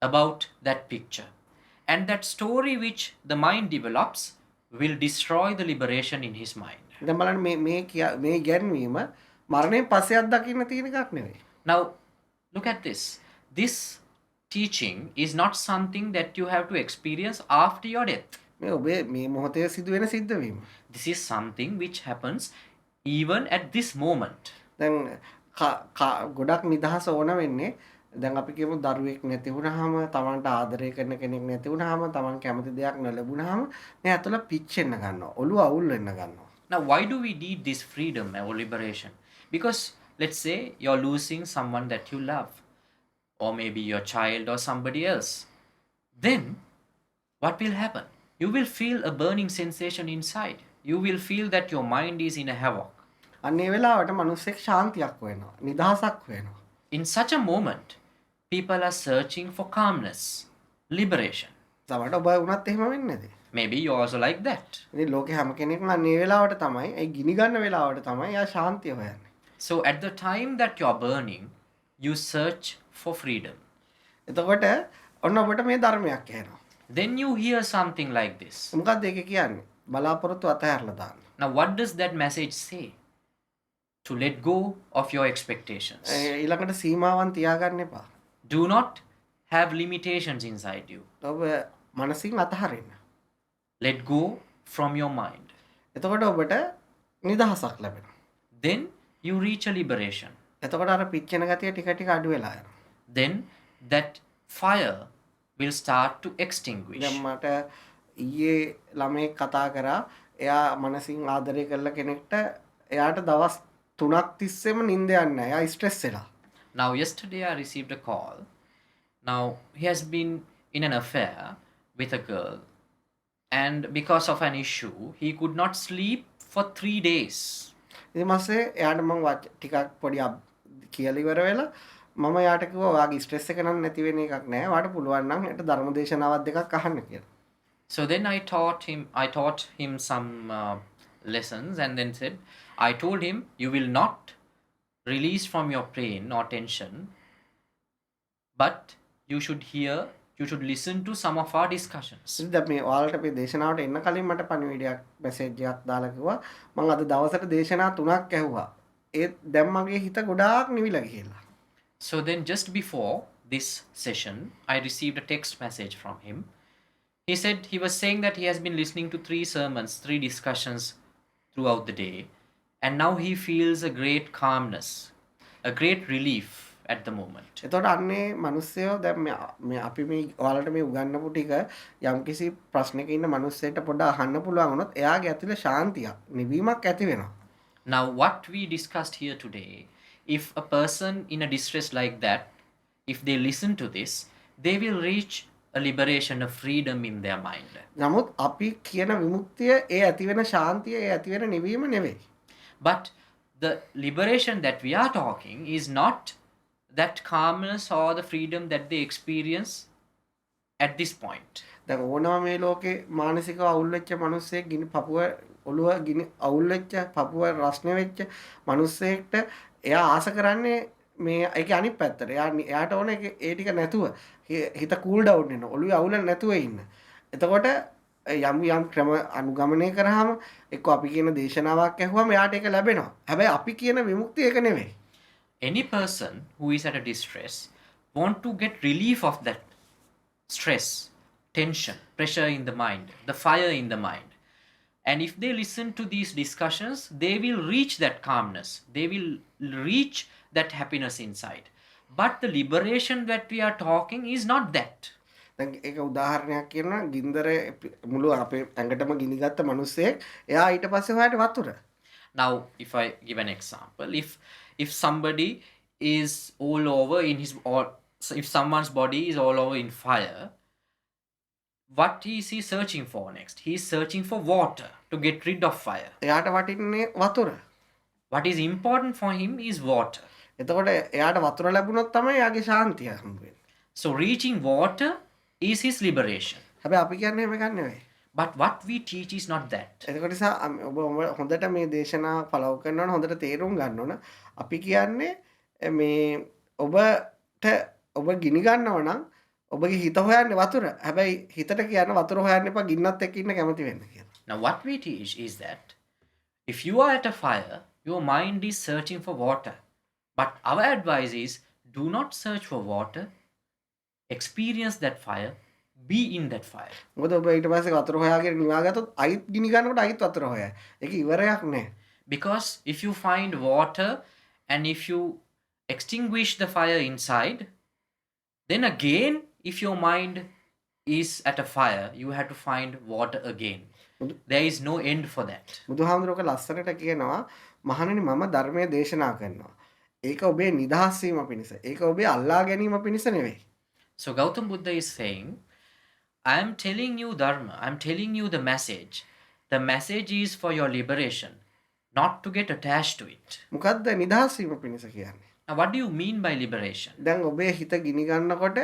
about that picture. And that story which the mind develops will destroy the liberation in his mind. දැන් බලන්න මේ ගැන්වීම මරණයෙන් පස්සේ අත්දකින්න තියෙන එකක් නෙවෙයි. Now, look at this. This teaching is not something that you have to experience after your death. මේ ඔබේ මේ මොහොතේ සිදුවෙන සිද්ධවීම. This is something which happens even at this moment. දැන් ගොඩක් නිදහස ඕන වෙන්නේ දැන් අපි කියමු දරුවෙක් නැති වුණාම තමන්ට ආදරය කරන කෙනෙක් නැති වුණාම තමන් කැමති දෙයක් නොලැබුණාම මේ ඇතුළ පිච්චෙන්න ගන්නවා ඔළුව අවුල් වෙන්න ගන්නවා. Now, why do we need this freedom or liberation? Because let's say you're losing someone that you love, or maybe your child or somebody else. Then what will happen? You will feel a burning sensation inside. You will feel that your mind is in a havoc. අන්න ඒ වෙලාවට මිනිස්සෙක් ශාන්තියක් වෙනවා, නිදහසක් වෙනවා. In such a moment, people are searching for calmness, liberation. සමහරට ඔබ වුණත් එහෙම වෙන්නේ නැති. Maybe you're also like that. ඉතින් ලෝකේ හැම කෙනෙක්ම අන්න ඒ වෙලාවට තමයි ඒ ගිනි ගන්න වෙලාවට තමයි යා ශාන්තිය හොයන්නේ. So at the time that you're burning, you search for freedom. එතකොට ඔන්න ඔබට මේ ධර්මයක් ඇහෙනවා. Then you hear something like this. මොකක්ද ඒක කියන්නේ? බලාපොරොත්තු අතහැරලා දාන්න. Now, what does that message say? To let go of your expectations. ඊළඟට සීමාවන් තියාගන්න එපා. Do not have limitations inside you. ඔබ මනසින් අතහරින්න. Let go from your mind. එතකොට ඔබට නිදහසක් ලැබෙනවා. Then you reach a liberation. එතකොට අර පිච්චෙන ගතිය ටික ටික අඩු වෙලා යනවා. Then that fire will start to extinguish. දැන් මට ඊයේ ළමෙක් කතා කරා එයා මනසින් ආදරය කරලා කෙනෙක්ට එයාට දවස් 3ක් තිස්සෙම නිින්ද යන්නේ නැහැ. එයා ස්ට්‍රෙස් වෙලා. Now, yesterday I received a call. Now, he has been in an affair with a girl, and because of an issue, he could not sleep for 3 days. ඉතින් මස්සේ එයාට මම ටිකක් පොඩි කියලා ඉවර වෙලා මම එයාට කිව්වා ඔයාගේ ස්ට්‍රෙස් එක නම් නැති වෙන එකක් නෑ. ඔයාට පුළුවන් නම් හෙට ධර්ම දේශනාවක් දෙකක් අහන්න කියලා. So then I taught him some lessons, and then said, I told him, you will not release from your pain or tension, but you should listen to some of our discussions. ඉතින් දැන් මේ ඔයාලට මේ දේශනාවට එන්න කලින් මට පණිවිඩයක් මැසේජ් එකක් දාලා කිව්වා මම අද දවසට දේශනා 3ක් ඇහුවා. ඒත් දැන් මගේ හිත ගොඩාක් නිවිලා ගිහිල්ලා. So then just before this session, I received a text message from him. He said he was saying that he has been listening to 3 sermons, 3 discussions throughout the day, and now he feels a great calmness, a great relief, at the moment. එතකොට අන්නේ මිනිස්සයෝ දැන් මේ අපි මේ ඔයාලට මේ උගන්වපු ටික යම්කිසි ප්‍රශ්නයක ඉන්න මිනිස්සෙට පොඩ්ඩක් අහන්න පුළුවන් වුණොත් එයාගේ ඇතුලේ ශාන්තියක් නිවීමක් ඇති වෙනවා. Now, what we discussed here today, if a person in a distress like that, if they listen to this, they will reach a liberation, a freedom in their mind. නමුත් අපි කියන විමුක්තිය ඒ ඇති වෙන ශාන්තිය ඒ ඇති වෙන නිවීම නෙවෙයි. But the liberation that we are talking is not that calmness or the freedom that they experience at this point. දැන් ඕනම මේ ලෝකේ මානසිකව අවුල් වෙච්ච මිනිස්සෙක් ගිනි පපුව ඔළුව ගිනි අවුල් වෙච්ච පපුව රස්නේ වෙච්ච මිනිස්සෙක්ට එයා ආස කරන්නේ මේ ඒකේ අනිත් පැත්තට. එයාට ඕනේ ඒ ටික නැතුව හිත කූල් ඩවුන් වෙන ඔළුවේ අවුල නැතුව ඉන්න. එතකොට යම් ක්‍රම අනුගමනය කරාම එක්ක අපි කියන දේශනාවක් ඇහුවම එයාට ඒක ලැබෙනවා. හැබැයි අපි කියන විමුක්තිය ඒක නෙවෙයි. Any person who is at a distress want to get relief of that stress, tension, pressure in the mind, the fire in the mind. And if they listen to these discussions, they will reach that calmness. They will reach that happiness inside. But the liberation that we are talking is not that. දැන් ඒක උදාහරණයක් කියනවා ගින්දර මුළු අපේ ඇඟටම ගිනි ගත්ත මිනිස්සෙක් එයා ඊට පස්සේ හොයාට වතුර. Now, if I give an example, if somebody is all over in his, or if someone's body is all over in fire, what is he searching for next? He is searching for water to get rid of fire. එයාට වටින්නේ වතුර. What is important for him is water. එතකොට එයාට වතුර ලැබුණොත් තමයි එයාගේ ශාන්තිය හම්බ වෙන්නේ. So reaching water is his liberation. හැබැයි අපි කියන්නේ එහෙම එකක් නෙවෙයි. But what we teach is not that. එතකොට නිසා ඔබ හොඳට මේ දේශනා ෆලෝ කරනවා හොඳට තේරුම් ගන්න ඕන. අපි කියන්නේ මේ ඔබට ඔබ ගිනි ගන්නව නම් ඔබගේ හිත හොයන්නේ වතුර. හැබැයි හිතට කියන්න වතුර හොයන්න එපා ගින්නත් එක්ක ඉන්න කැමති වෙන්න කියලා. Now what we teach is that if you are at a fire, your mind is searching for water. But our advice is do not search for water. Experience that fire. Be in that fire. මොකද ඔබ ඊට පස්සේ වතුර හොයාගෙන නිවාගත්තොත් අයිත් ගිනි ගන්නකොට අයිත් වතුර හොයයි. ඒක ඉවරයක් නෑ. Because if you find water and if you extinguish the fire inside, then again, if your mind is at a fire, you have to find water again. There is no end for that. බුදුහාමුදුරුවෝ ලස්සනට කියනවා මහණෙනි මම ධර්මයේ දේශනා කරනවා. ඒක ඔබේ නිදහස් වීම පිණිස. ඒක ඔබේ අල්ලා ගැනීම පිණිස නෙවෙයි. So Gautam Buddha is saying, I am telling you Dharma, I am telling you the message. The message is for your liberation, not to get attached to it. මොකද්ද නිදහස් වීම පිණිස කියන්නේ? Now, what do you mean by liberation? දැන් ඔබේ හිත ගිනි ගන්නකොට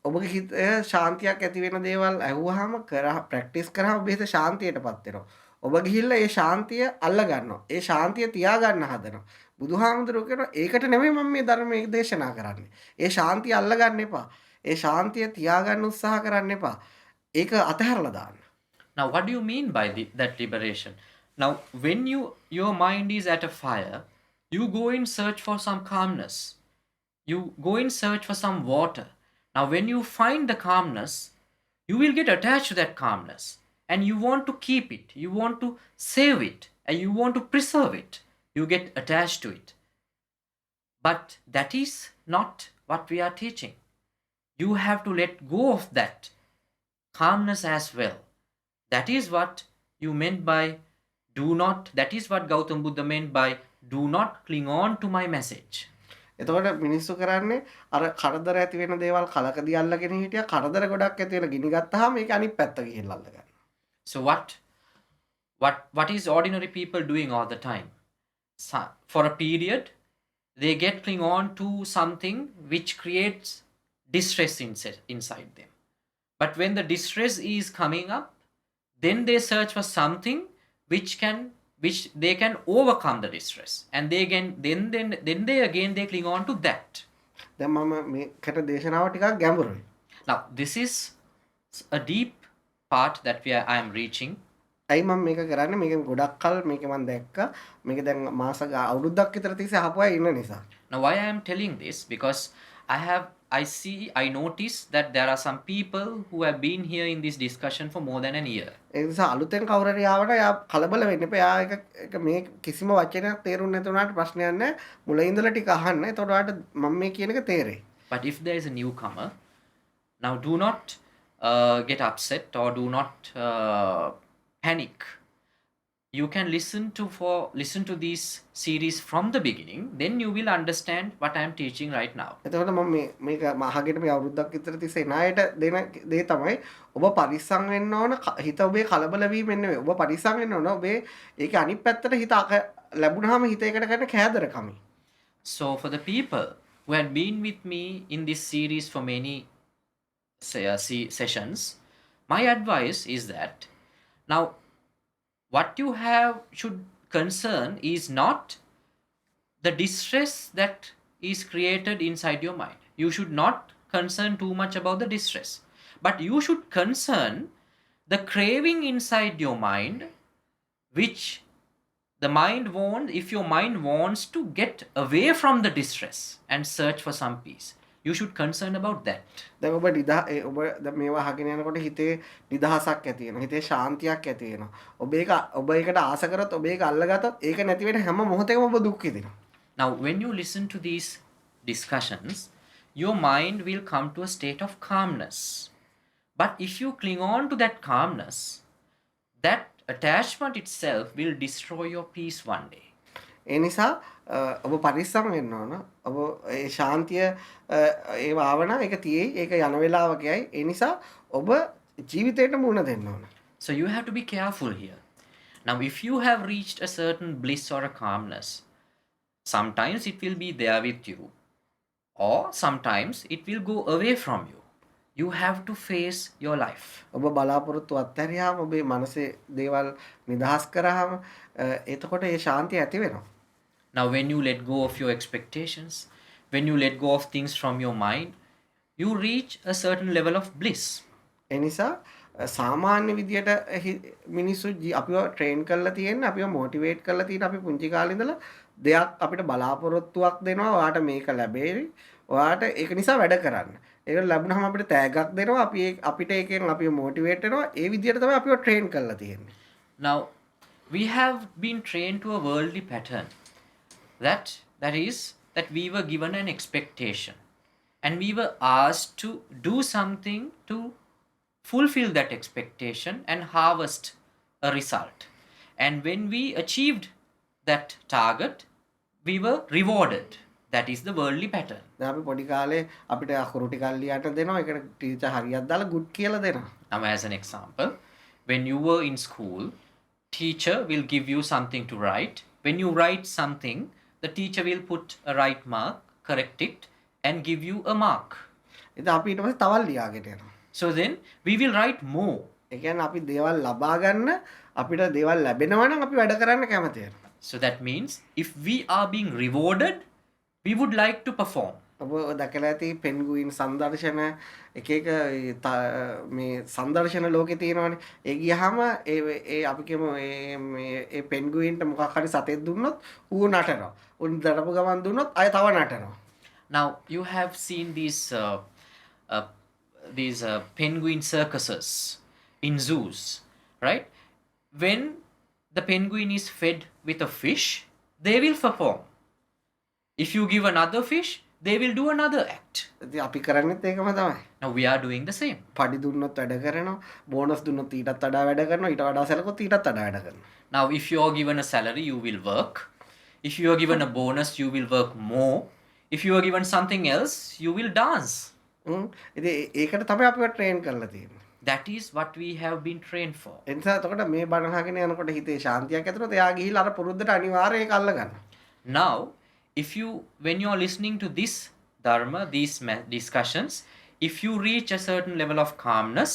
ඔබගේ හිත ශාන්තියක් ඇති වෙන දේවල් අහුවාම ප්‍රැක්ටිස් කරාම ඔබේ හිත ශාන්තියටපත් වෙනවා. ඔබ ගිහිල්ලා ඒ ශාන්තිය අල්ල ගන්නවා. ඒ ශාන්තිය තියා ගන්න හදනවා. බුදුහාමුදුරුවෝ කියනවා ඒකට නෙමෙයි මම මේ ධර්මයේ දේශනා කරන්නේ. ඒ ශාන්තිය අල්ල ගන්න එපා. ඒ ශාන්තිය තියා ගන්න උත්සාහ කරන්න එපා. ඒක අතහැරලා දාන්න. Now, what do you mean by that liberation? Now, when your mind is at a fire, you go in search for some calmness. You go in search for some water. Now, when you find the calmness, you will get attached to that calmness. And you want to keep it. You want to save it. And you want to preserve it. You get attached to it. But that is not what we are teaching. You have to let go of that calmness as well. That is what you meant by do not, that is what Gautam Buddha meant by do not cling on to my message. එතකොට මිනිස්සු කරන්නේ අර කරදර ඇති වෙන දේවල් කලකදී අල්ලගෙන හිටියා කරදර ගොඩක් ඇති වෙලා ගිනි ගත්තාම ඒක අනිත් පැත්ත ගිහිල්ලා අල්ල ගන්නවා. So what is ordinary people doing all the time? For a period, they get cling on to something which creates distress inside them. But when the distress is coming up, then they search for something which they can overcome the distress, and they cling on to that. දැන් මම මේකට දේශනාව ටිකක් ගැඹුරුයි. Now this is a deep part that I am reaching. ඇයි මම මේක කරන්නේ මේක ගොඩක් කල් මේක මම දැක්කා මේක දැන් මාස අවුරුද්දක් විතර තිස්සේ අහපුවා ඉන්න නිසා. Now why I am telling this, because I have I notice that there are some people who have been here in this discussion for more than a year. ඒ නිසා අලුතෙන් කවුරු හරි ආවට එයා කලබල වෙන්න එපා. එයා එක මේ කිසිම වචනයක් තේරුම් නැති වුණාට ප්‍රශ්නයක් නැහැ. මුල ඉඳලා ටික අහන්න. එතකොට ඔයාලට මම මේ කියන එක තේරෙයි. But if there is a newcomer, now do not get upset or do not panic. You can listen to this series from the beginning, then you will understand what I am teaching right now. එතකොට මම මේක අහගෙන මේ අවුරුද්දක් විතර තිස්සේ ණයට දෙන දේ තමයි ඔබ පරිස්සම් වෙන්න ඕන හිත ඔබේ කලබල වීමෙන් නෙවෙයි ඔබ පරිස්සම් වෙන්න ඕන ඔබේ ඒකේ අනිත් පැත්තට හිත ලැබුණාම හිත ඒකට ගන්න කෑදරකමයි. So for the people who had been with me in this series for many sessions, my advice is that now what you should concern is not the distress that is created inside your mind. You should not concern too much about the distress, but you should concern the craving inside your mind, which the mind wants. If your mind wants to get away from the distress and search for some peace, you should concern about that. දැන් ඔබ ඔබ මේවා අහගෙන යනකොට හිතේ නිදහසක් ඇති වෙනවා. හිතේ ශාන්තියක් ඇති වෙනවා. ඔබ ඒකට ආස කරොත් ඔබ ඒක අල්ලගත්තොත් ඒක නැති වෙන හැම මොහොතකම ඔබ දුක් විඳිනවා. Now when you listen to these discussions, your mind will come to a state of calmness. But if you cling on to that calmness, that attachment itself will destroy your peace one day. ඒ නිසා ඔබ පරිස්සම් වෙන්න ඕන. ඔබ ඒ ශාන්තිය ඒව ආවන ඒක තියෙයි. ඒක යන වෙලාවකයි. ඒ නිසා ඔබ ජීවිතේට මුහුණ දෙන්න ඕන. So you have to be careful here. Now if you have reached a certain bliss or a calmness, sometimes it will be there with you, or sometimes it will go away from you. You have to face your life. ඔබ බලාපොරොත්තු අත්හැරියාම ඔබේ මනසේ දේවල් නිදහස් කරාම එතකොට ඒ ශාන්තිය ඇති වෙනවා. Now when you let go of your expectations, when you let go of things from your mind, you reach a certain level of bliss. ඒ නිසා සාමාන්‍ය විදියට මිනිස්සු අපිව ට්‍රේන් කරලා තියෙන අපිව මොටිවේට් කරලා තියෙන අපි පුංචි කාලේ ඉඳලා දෙයක් අපිට බලාපොරොත්තුවක් දෙනවා ඔයාට මේක ලැබෙයි ඔයාට ඒක නිසා වැඩ කරන්න. ඒක ලැබුණාම අපිට තෑග්ගක් දෙනවා අපිට ඒකෙන් අපිව මොටිවේට් වෙනවා ඒ විදියට තමයි අපිව ට්‍රේන් කරලා තියෙන්නේ. Now we have been trained to a worldly pattern. That is that we were given an expectation and we were asked to do something to fulfill that expectation and harvest a result. And when we achieved that target, we were rewarded. That is the worldly pattern. දැන් අපි පොඩි කාලේ අපිට අකුරු ටිකක් ලියන්න දෙනවා ඒකට ටීචර් හරියක් දාලා good කියලා දෙනවා. Now as an example, when you were in school, teacher will give you something to write. When you write something, the teacher will put a right mark, correct it, and give you a mark. ඉතින් අපි ඊට පස්සේ තවල් ලියාගෙන යනවා. So then we will write more. ඒ කියන්නේ අපි දේවල් ලබා ගන්න අපිට දේවල් ලැබෙනවා නම් අපි වැඩ කරන්න කැමති වෙනවා. So that means if we are being rewarded, we would like to perform. ඔබ දැකලා ඇති පෙන්ගුයින් සංදර්ශන එක එක මේ සංදර්ශන ලෝකේ තියෙනවානේ. ඒ ගියාම ඒ අපි කියමු ඒ පෙන්ගුයින්ට මොකක් හරි සතෙක් දුන්නොත් ඌ නටනවා. උන් දරපු ගමන් දුන්නොත් අය තව නටනවා. Now you have seen these penguin circuses in zoos, right? When the penguin is fed with a fish, they will perform. If you give another fish, they will do another act. ඉතින් අපි කරන්නේත් ඒකම තමයි. Now we are doing the same. පඩි දුන්නොත් වැඩ කරනවා. Bonus දුන්නොත් ඊටත් වඩා වැඩ කරනවා. ඊට වඩා සැලකුවොත් ඊටත් වඩා වැඩ කරනවා. Now if you are given a salary, you will work. If you are given a bonus, you will work more. If you are given something else, you will dance. ඉතින් ඒකට තමයි අපිව ට්‍රේන් කරලා තියෙන්නේ. That is what we have been trained for. ඒ නිසා එතකොට මේ බණ අහගෙන යනකොට හිතේ ශාන්තියක් ඇතිවෙනොත් එයා ගිහිල්ලා අර පුරුද්දට අනිවාර්යයෙන් ඒක අල්ල ගන්නවා. Now, when you are listening to this dharma, these discussions, if you reach a certain level of calmness,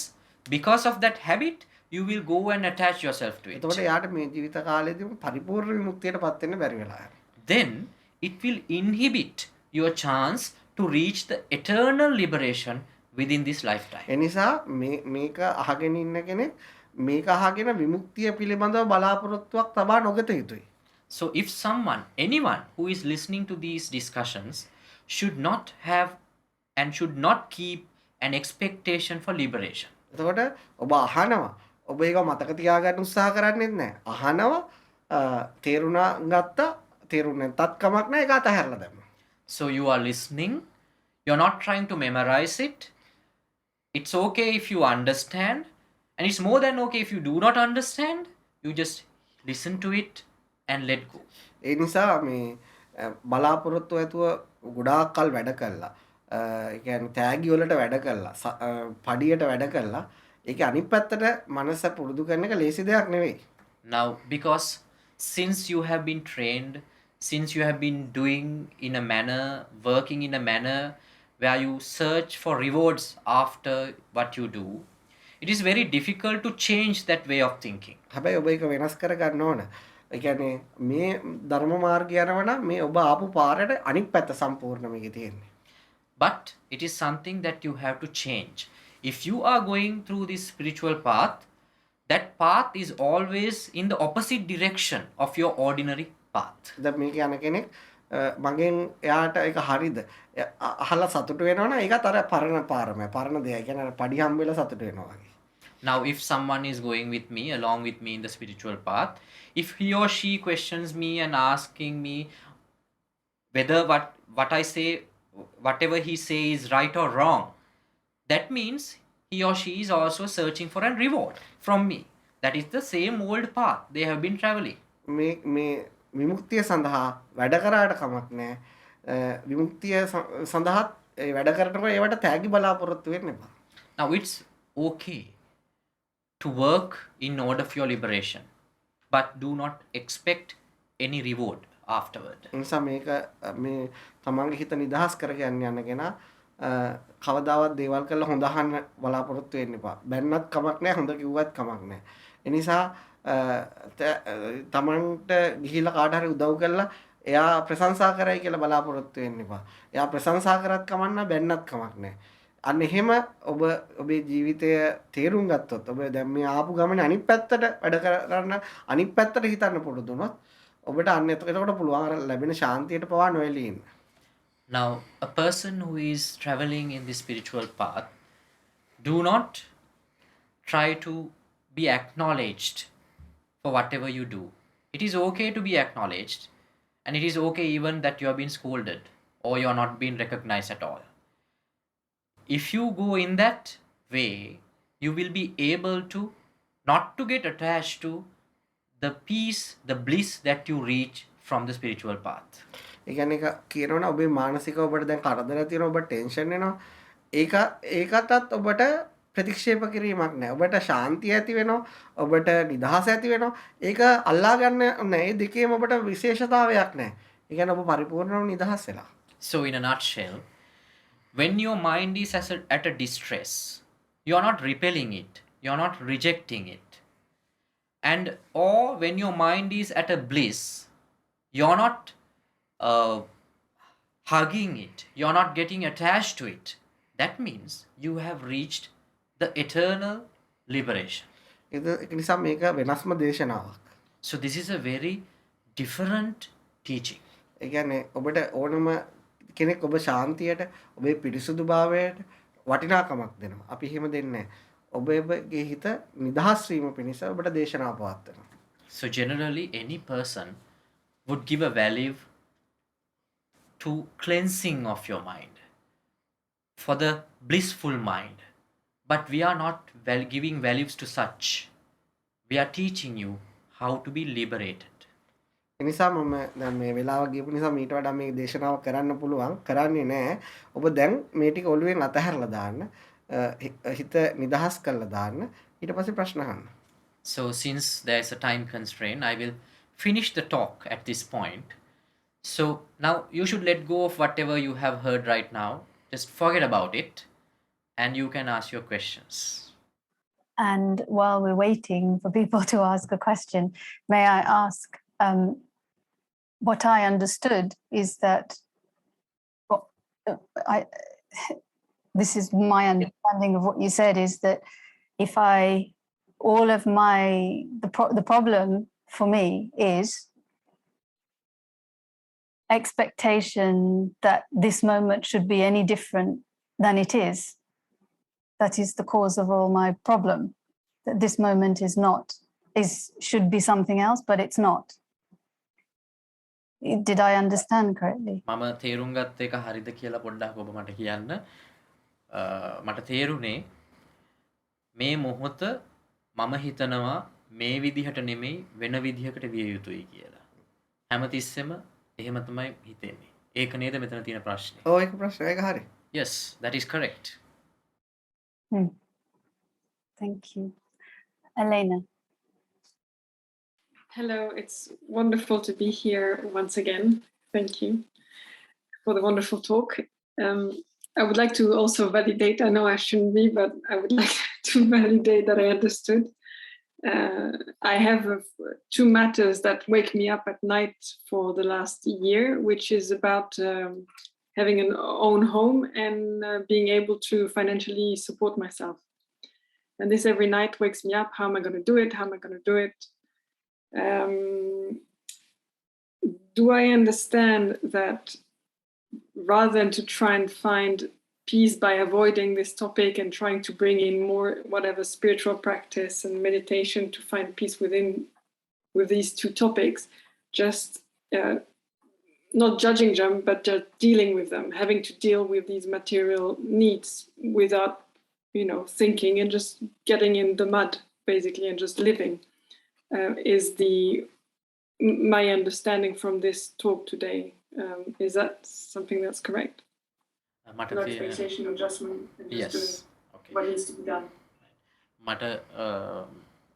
because of that habit, you will go and attach yourself to it. එතකොට එයාට මේ ජීවිත කාලෙදීම පරිපූර්ණ විමුක්තියටපත් වෙන්න බැරි වෙලා යනවා. Then it will inhibit your chance to reach the eternal liberation within this lifetime. ඒ නිසා මේක අහගෙන ඉන්න කෙනෙක් මේක අහගෙන විමුක්තිය පිළිබඳව බලාපොරොත්තුවක් තබා නොගත යුතුයි. So if anyone who is listening to these discussions should not have and should not keep an expectation for liberation. එතකොට ඔබ අහනවා. ඔබ ඒක මතක තියාගන්න උත්සාහ කරන්නේත් නැහැ. අහනවා තේරුණා ගත්තා තේරුන්නේ නැත්තත් කමක් නැහැ ඒක අතහැරලා දැම්මා. So you are listening, you're not trying to memorize it. It's okay if you understand, and it's more than okay if you do not understand. You just listen to it and let go. ඒ නිසා මේ බලාපොරොත්තු ඇතුව ගොඩාක් කල් වැඩ කළා. ඒ කියන්නේ තෑගි වලට වැඩ කළා. පඩියට වැඩ කළා. ඒකේ අනිත් පැත්තට මනස පුරුදු කරන එක ලේසි දෙයක් නෙවෙයි. Now, because since you have been trained, since you have been doing in a manner, working in a manner where you search for rewards after what you do, it is very difficult to change that way of thinking. හැබැයි ඔබ ඒක වෙනස් කර ගන්න ඕන. ඒ කියන්නේ මේ ධර්ම මාර්ගය යනවා නම් මේ ඔබ ආපු පාරට අනිත් පැත්ත සම්පූර්ණ මේකේ තියෙන්නේ. But it is something that you have to change. If you are going through this spiritual path, that path is always in the opposite direction of your ordinary path. දැන් මේක යන කෙනෙක් මගෙන් එයාට ඒක හරිද? අහලා සතුටු වෙනවනම් ඒකත් අර පරණ පාරමයි. පරණ දෙයක්. ඒ කියන්නේ අර පඩි හම්බෙලා සතුටු වෙනවා වගේ. Now, if someone is going with me, along with me in the spiritual path, if he or she questions me and asking me whether what I say, whatever he say is right or wrong, that means he or she is also searching for a reward from me. That is the same old path they have been traveling. මේ විමුක්තිය සඳහා වැඩ කරාට කමක් නැහැ. විමුක්තිය සඳහා ඒ වැඩ කරනකොට ඒවට තෑගි බලාපොරොත්තු වෙන්න එපා. Now, it's okay to work in order for your liberation, but do not expect any reward afterward. ඒ නිසා මේක මේ තමන්ගේ හිත නිදහස් කරගෙන යන්න කෙනා කවදාවත් දේවල් කරලා හොඳ අහන්න බලාපොරොත්තු වෙන්න එපා. බැන්නත් කමක් නැහැ, හොඳ කිව්වත් කමක් නැහැ. ඒ නිසා තමන්ට ගිහිලා කාට හරි උදව් කරලා එයා ප්‍රශංසා කරයි කියලා බලාපොරොත්තු වෙන්න එපා. එයා ප්‍රශංසා කරත් කමක් නැහැ, බැන්නත් කමක් නැහැ. අන්න එහෙම ඔබ ඔබේ ජීවිතය තේරුම් ගත්තොත් ඔබ දැන් මේ ආපු ගමනේ අනිත් පැත්තට වැඩ කරන්න අනිත් පැත්තට හිතන්න පුරුදු වුණොත් ඔබට අන්න එතකොට පුළුවන් අර ලැබෙන ශාන්තියට පවා නොඇලී ඉන්න. Now, a person who is traveling in the spiritual path, do not try to be acknowledged for whatever you do. It is okay to be acknowledged, and it is okay even that you have been scolded or you are not being recognized at all. If you go in that way, you will be able to not to get attached to the peace, the bliss that you reach from the spiritual path. ඒ කියන්නේ එක කියනවනේ ඔබේ මානසිකව ඔබට දැන් කරදර තියෙනවා ඔබට ටෙන්ෂන් එනවා. ඒකටත් ඔබට ප්‍රතික්ෂේප කිරීමක් නැහැ. ඔබට ශාන්තිය ඇති වෙනවා. ඔබට නිදහස ඇති වෙනවා. ඒක අල්ලා ගන්න නැහැ. ඒ දෙකේම ඔබට විශේෂතාවයක් නැහැ. ඒ කියන්නේ ඔබ පරිපූර්ණව නිදහස් වෙලා. So, in a nutshell, when your mind is at a distress, you are not repelling it, you are not rejecting it. And or when your mind is at a bliss, you are not hugging it, you are not getting attached to it. That means you have reached the eternal liberation. ඒක නිසා මේක වෙනස්ම දේශනාවක්. So, this is a very different teaching. ඒ කියන්නේ ඔබට ඕනම කෙනෙක් ඔබ ශාන්තියට ඔබේ පිරිසුදුභාවයට වටිනාකමක් දෙනවා. අපි එහෙම දෙන්නේ නැහැ. ඔබගේ හිත නිදහස් වීම පිණිස ඔබට දේශනා පවත්වනවා. So, generally, any person would give a value to cleansing of your mind, for the blissful mind. But we are not giving values to such. We are teaching you how to be liberated. එනිසා මම දැන් මේ වෙලාව ගියපු නිසා මීට වඩා මේ දේශනාව කරන්න පුළුවන් කරන්නේ නැහැ. ඔබ දැන් මේ ටික ඔළුවෙන් අතහැරලා දාන්න. හිත නිදහස් කරලා දාන්න. ඊට පස්සේ ප්‍රශ්න අහන්න. So, since there is a time constraint, I will finish the talk at this point. So, now you should let go of whatever you have heard right now. Just forget about it and you can ask your questions. And while we're waiting for people to ask a question, may I ask, what I understood is that this is my understanding of what you said, is that if the problem for me is expectation that this moment should be any different than it is, that is the cause of all my problem. That this moment is not, should be something else, but it's not. Did I understand correctly? මම තේරුම් ගත්ත එක හරිද කියලා පොඩ්ඩක් ඔබ මට කියන්න. මට තේරුනේ මේ මොහොත මම හිතනවා මේ විදිහට නෙමෙයි වෙන විදිහකට විය යුතුයි කියලා. හැමතිස්සෙම එහෙම තමයි හිතෙන්නේ. ඒක නේද මෙතන තියෙන ප්‍රශ්නේ. ඔව් ඒක ප්‍රශ්නේ ඒක හරි. Yes, that is correct. Thank you. Elena. Hello, it's wonderful to be here once again. Thank you for the wonderful talk. I would like to also validate, I know I shouldn't be, but I would like to validate that I understood. I have two matters that wake me up at night for the last year, which is about having an own home and being able to financially support myself. And this every night wakes me up. How am I going to do it? How am I going to do it? Do I understand that rather than to try and find peace by avoiding this topic and trying to bring in more whatever spiritual practice and meditation to find peace with these two topics, just not judging them, but just dealing with them, having to deal with these material needs without, thinking and just getting in the mud basically and just living, is my understanding from this talk today. Is that something that's correct? මට No expectation, no adjustment, and just Yes. doing Okay. what needs to be done. මට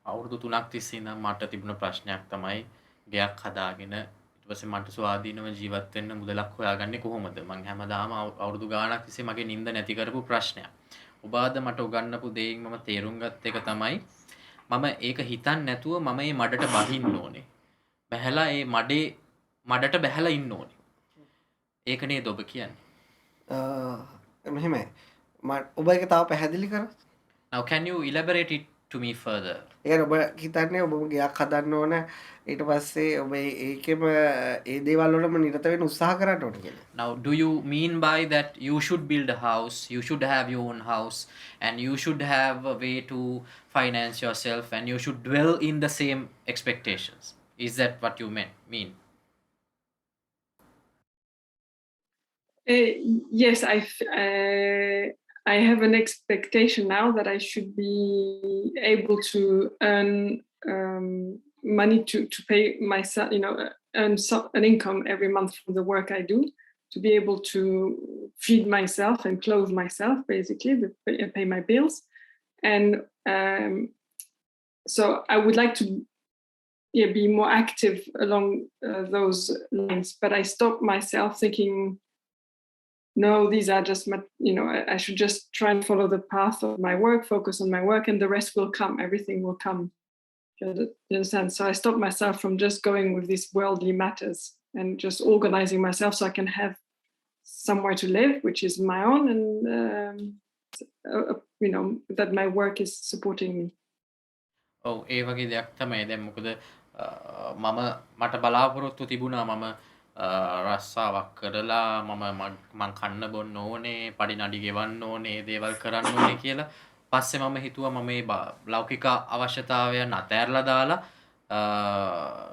අවුරුදු 3ක් තිස්සේ ඉඳන් මට තිබුණ ප්‍රශ්නයක් තමයි ගෙයක් හදාගෙන ඊට පස්සේ මට ස්වාධීනව ජීවත් වෙන්න මුදලක් හොයාගන්නේ කොහොමද? මං හැමදාම අවුරුදු ගාණක් තිස්සේ මගේ නිින්ද නැති කරපු ප්‍රශ්නයක්. ඔබ අද මට උගන්වපු දෙයින් මම තේරුම් ගත්ත එක තමයි මම ඒක හිතන්නේ නැතුව මම මේ මඩට බහින්න ඕනේ. බහැලා ඒ මඩට බහැලා ඉන්න ඕනේ. ඒක නේද ඔබ කියන්නේ? මෙහෙමයි. ඔබ ඒක තව පැහැදිලි කරා? Now can you elaborate it to me further? ඒ කියන්නේ ඔබ හිතන්නේ ඔබ ගයක් හදන්න ඕන ඊට පස්සේ ඔබ ඒකෙම ඒ දේවල් වලම නිරත වෙන්න උත්සාහ කරන්න ඕන කියලා. Now, do you mean by that you should build a house, you should have your own house, and you should have a way to finance yourself, and you should dwell in the same expectations? Is that what you mean? Yes, I have an expectation now that I should be able to earn money to pay myself, earn an income every month from the work I do, to be able to feed myself and clothe myself, basically, pay my bills. And so I would like to be more active along those lines. But I stopped myself thinking, no, these are just, I should just try and follow the path of my work, focus on my work, and the rest will come. Everything will come. You understand? So I stopped myself from just going with these worldly matters and just organizing myself so I can have somewhere to live, which is my own, and that my work is supporting me. ඔව් ඒ වගේ දෙයක් තමයි. දැන් මොකද මට බලාපොරොත්තු තිබුණා මම රස්සාවක් කරලා මං කන්න බොන්න ඕනේ, පඩි නඩි ගෙවන්න ඕනේ, ඒ දේවල් කරන්න ඕනේ කියලා. පස්සේ මම හිතුවා මම මේ ලෞකික අවශ්‍යතාවයන් අතෑරලා දාලා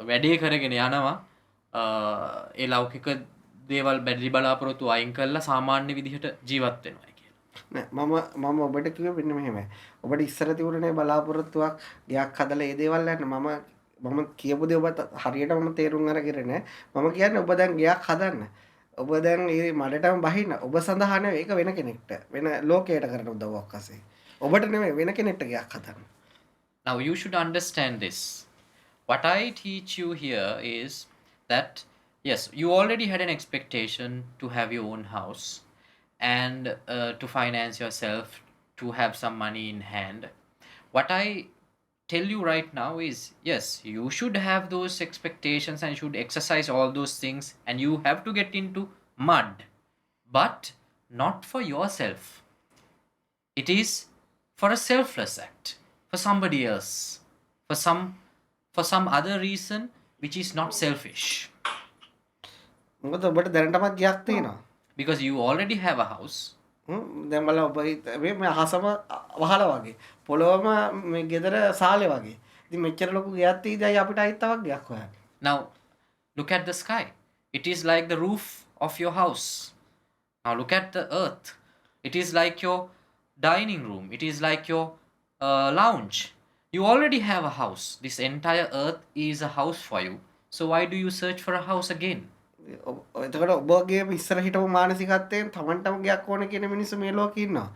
වැඩේ කරගෙන යනවා. ඒ ලෞකික දේවල් බැරි බලාපොරොත්තු අයින් කරලා සාමාන්‍ය විදිහට ජීවත් වෙනවා කියලා. නෑ මම ඔබට කිව්වේ මෙන්න මෙහෙමයි. ඔබට ඉස්සර තිබුණේ බලාපොරොත්තුවක් ගයක් හදලා ඒ දේවල් යන්න මම කියපු දේ ඔබ හරියටම තේරුම් අරගෙන නෑ. මම කියන්නේ ඔබ දැන් ගයක් හදන්න. ඔබ දැන් මේ මඩටම බහින්න. ඔබ සඳහා නෙවෙයි ඒක වෙන කෙනෙක්ට වෙන ලෝකයට කරන උදව්වක් අසේ. ඔබට නෙවෙයි වෙන කෙනෙක්ට ගයක් හදන්න. Now you should understand this. What I teach you here is that yes, you already had an expectation to have your own house and to finance yourself, to have some money in hand. What I tell you right now is yes, you should have those expectations and should exercise all those things, and you have to get into mud, but not for yourself. It is for a selfless act, for somebody else, for some other reason which is not selfish. මොකද ඔබට දැනටමත් ගයක් තියෙනවා. Because you already have a house. දැන් බලන්න ඔබ මේ අහසම වහලා වගේ. පොළොවම මේ ගෙදර සාලේ වගේ. ඉතින් මෙච්චර ලොකු ගෙයක් තියෙද්දි අපිට අයිත් තවක් ගෙයක් හොයන්න. Now, look at the sky. It is like the roof of your house. Now, look at the earth. It is like your dining room. It is like your lounge. You already have a house. This entire earth is a house for you. So, why do you search for a house again? එතකොට ඔබගේ ඉස්සර හිටපු මානසිකත්වයෙන් තමන්ටම ගයක් ඕන කියන මිනිස්සු මේ ලෝකේ ඉන්නවා.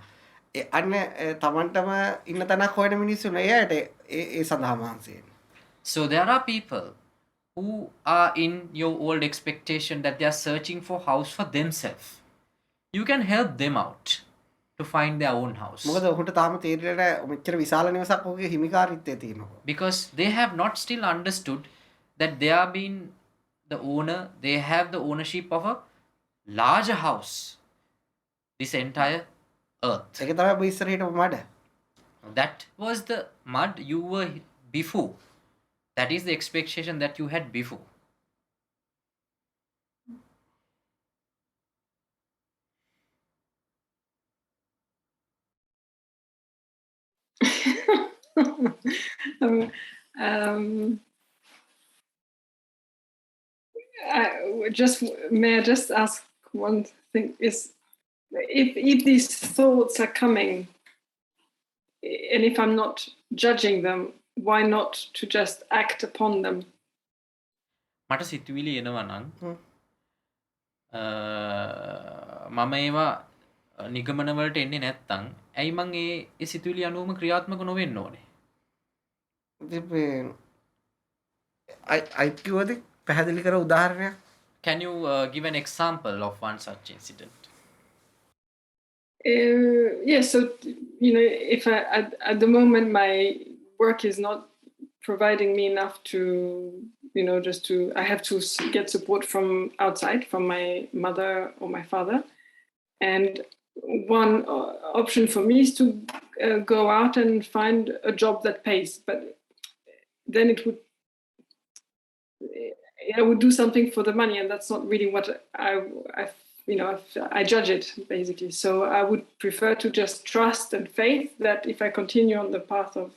අන්න තමන්ටම ඉන්න තැනක් හොයන මිනිස්සු නේ එයාට ඒ සඳහා මහන්සි වෙන්නේ. So, there are people who are in your old expectation that they are searching for house for themselves. You can help them out to find their own house. මොකද ඔහුට තාම තීරණයට මෙච්චර විශාල නිවසක් ඔහුගේ හිමිකාරීත්වයේ තියෙනවා. Because they have not still understood that they are being the owner, they have the ownership of a larger house, this entire earth. ඒක තමයි ඔබ ඉස්සර හිටපු මඩ. That was the mud you were before. That is the expectation that you had before. May I just ask one thing? Is if these thoughts are coming, and if I'm not judging them, why not to just act upon them? මට සිතුවිලි එනවා නම් මම ඒවා නිගමන වලට එන්නේ නැත්තම් ඇයි මං ඒ සිතුවිලි අනුවම ක්‍රියාත්මක නොවෙන්න ඕනේ? ඉතින් අයි කිව්වද පැහැදිලි කර උදාහරණයක්? Can you give an example of one such incident? Yes, so if at the moment my work is not providing me enough to I have to get support from outside, from my mother or my father, and one option for me is to go out and find a job that pays, but then I would do something for the money, and that's not really what I judge it basically. So I would prefer to just trust and faith that if I continue on the path of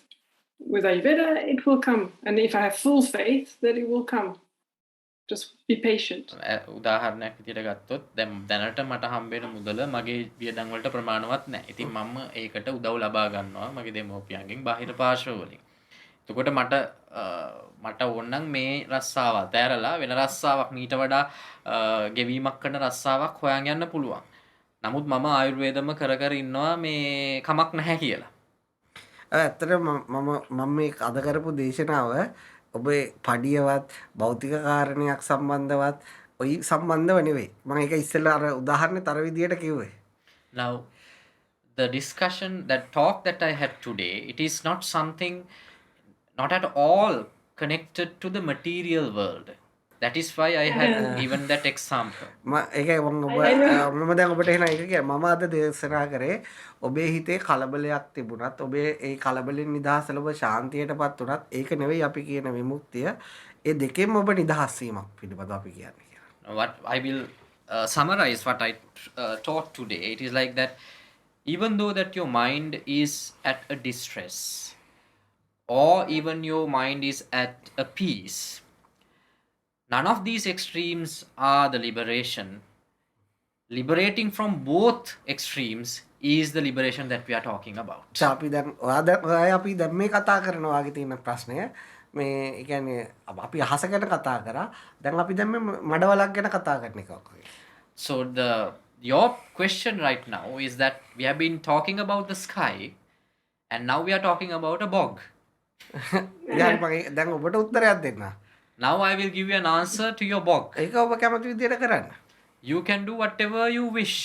with Ayurveda, it will come, and if I have full faith that it will come. Just be patient. උදාහරණයක් විදියට ගත්තොත් දැන් දැනට මට හම්බෙන මුදල මගේ වියදම් වලට ප්‍රමාණවත් නැහැ. ඉතින් මම ඒකට උදව් ලබා ගන්නවා මගේ දෙමෝපියන්ගෙන් බාහිර පාර්ශ්ව වලින්. එතකොට මට ඕනනම් මේ රස්සාව අතෑරලා වෙන රස්සාවක් මීට වඩා ගෙවීමක් කරන රස්සාවක් හොයන් යන්න පුළුවන්. නමුත් මම ආයුර්වේදම කර ඉන්නවා මේ කමක් නැහැ කියලා. ඇත්තට මම මේ අද කරපු දේශනාව ඔබේ පඩියවත් භෞතික කාරණයක් සම්බන්ධවත් ඔයි සම්බන්ධව නෙවෙයි. මම ඒක ඉස්සෙල්ලා අර උදාහරණේ තර විදියට කිව්වේ. Now the discussion, that talk that I had today, it is not something not at all connected to the material world. That is why I had given that example. ඒකයි මම දැන් ඔබට එහෙනම් ඒක කිය මම අද දේශනා කරේ ඔබේ හිතේ කලබලයක් තිබුණත් ඔබේ ඒ කලබලෙන් නිදහස් ලැබ ශාන්තියටපත් උනත් ඒක නෙවෙයි අපි කියන විමුක්තිය. ඒ දෙකෙන්ම ඔබ නිදහස් වීමක් පිළිබඳව අපි කියන්නේ කියලා. What I will summarize what I taught today. It is like that even though that your mind is at a distress, or even your mind is at a peace, none of these extremes are the liberation. Liberating from both extremes is the liberation that we are talking about. අපි දැන් අපි දැන් මේ කතා කරනවා වගේ තියෙන ප්‍රශ්නය මේ ඒ කියන්නේ අපි අහස ගැන කතා කරා දැන් අපි දැන් මේ මඩවලක් ගැන කතා කරන එකක් වගේ. So your question right now is that we have been talking about the sky and now we are talking about a bog. දැන් ඔබට උත්තරයක් දෙන්න. Now I will give you an answer to your bog. ඒක ඔබ කැමති විදියට කරන්න. You can do whatever you wish.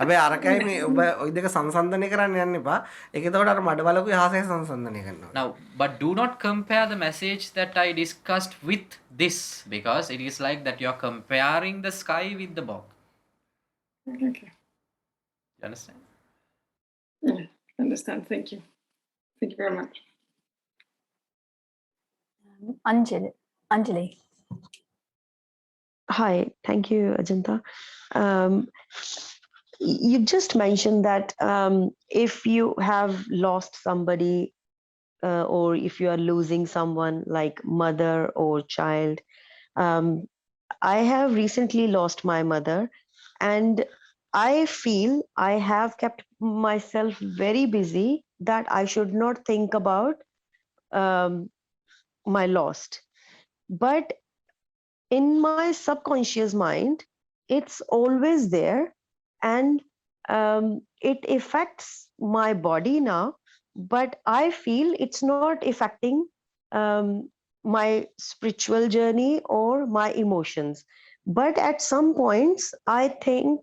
හැබැයි අරකයි මේ ඔබ ওই දෙක සංසන්දනය කරන්න යන්න එපා. ඒක එතකොට අර මඩවලකුයි ආසය සංසන්දනය කරනවා. Now, but do not compare the message that I discussed with this, because it is like that you are comparing the sky with the bog. Okay. You understand? Yeah, I understand. Thank you. Thank you very much. Anjali. Hi, thank you, Ajanta. You just mentioned that if you have lost somebody or if you are losing someone like mother or child, um, I have recently lost my mother, and I feel I have kept myself very busy that I should not think about um, my lost. But in my subconscious mind, it's always there, and it affects my body now, but I feel it's not affecting um, my spiritual journey or my emotions. But at some points, I think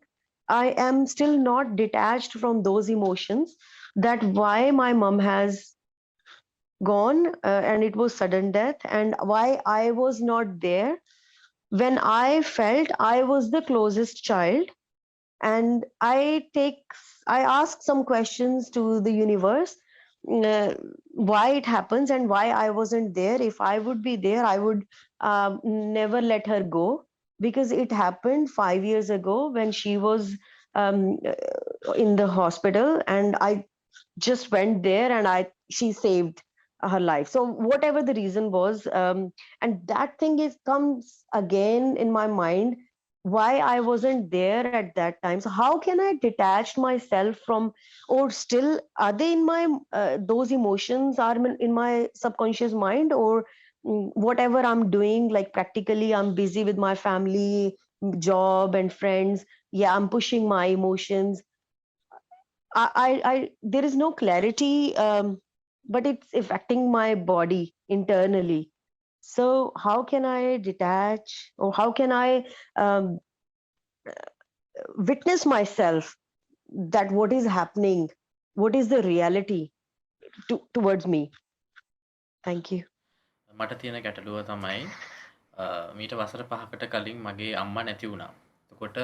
I am still not detached from those emotions, that why my mom has gone and it was sudden death, and why I was not there when I felt I was the closest child. And I ask some questions to the universe, uh, why it happens and why I wasn't there. If I would be there, I would never let her go, because it happened 5 years ago when she was in the hospital, and I just went there and I she saved her life. So whatever the reason was, and that thing is comes again in my mind, why I wasn't there at that time. So how can I detach myself from, or still are they in my those emotions are in my subconscious mind, or whatever I'm doing, like practically I'm busy with my family, job and friends, yeah, I'm pushing my emotions. There is no clarity, but it's affecting my body internally. So how can I detach, or how can I um, witness myself that what is happening, what is the reality towards me? Thank you. මට තියෙන ගැටලුව තමයි මීට වසර 5කට කලින් මගේ අම්මා නැති වුණා. එතකොට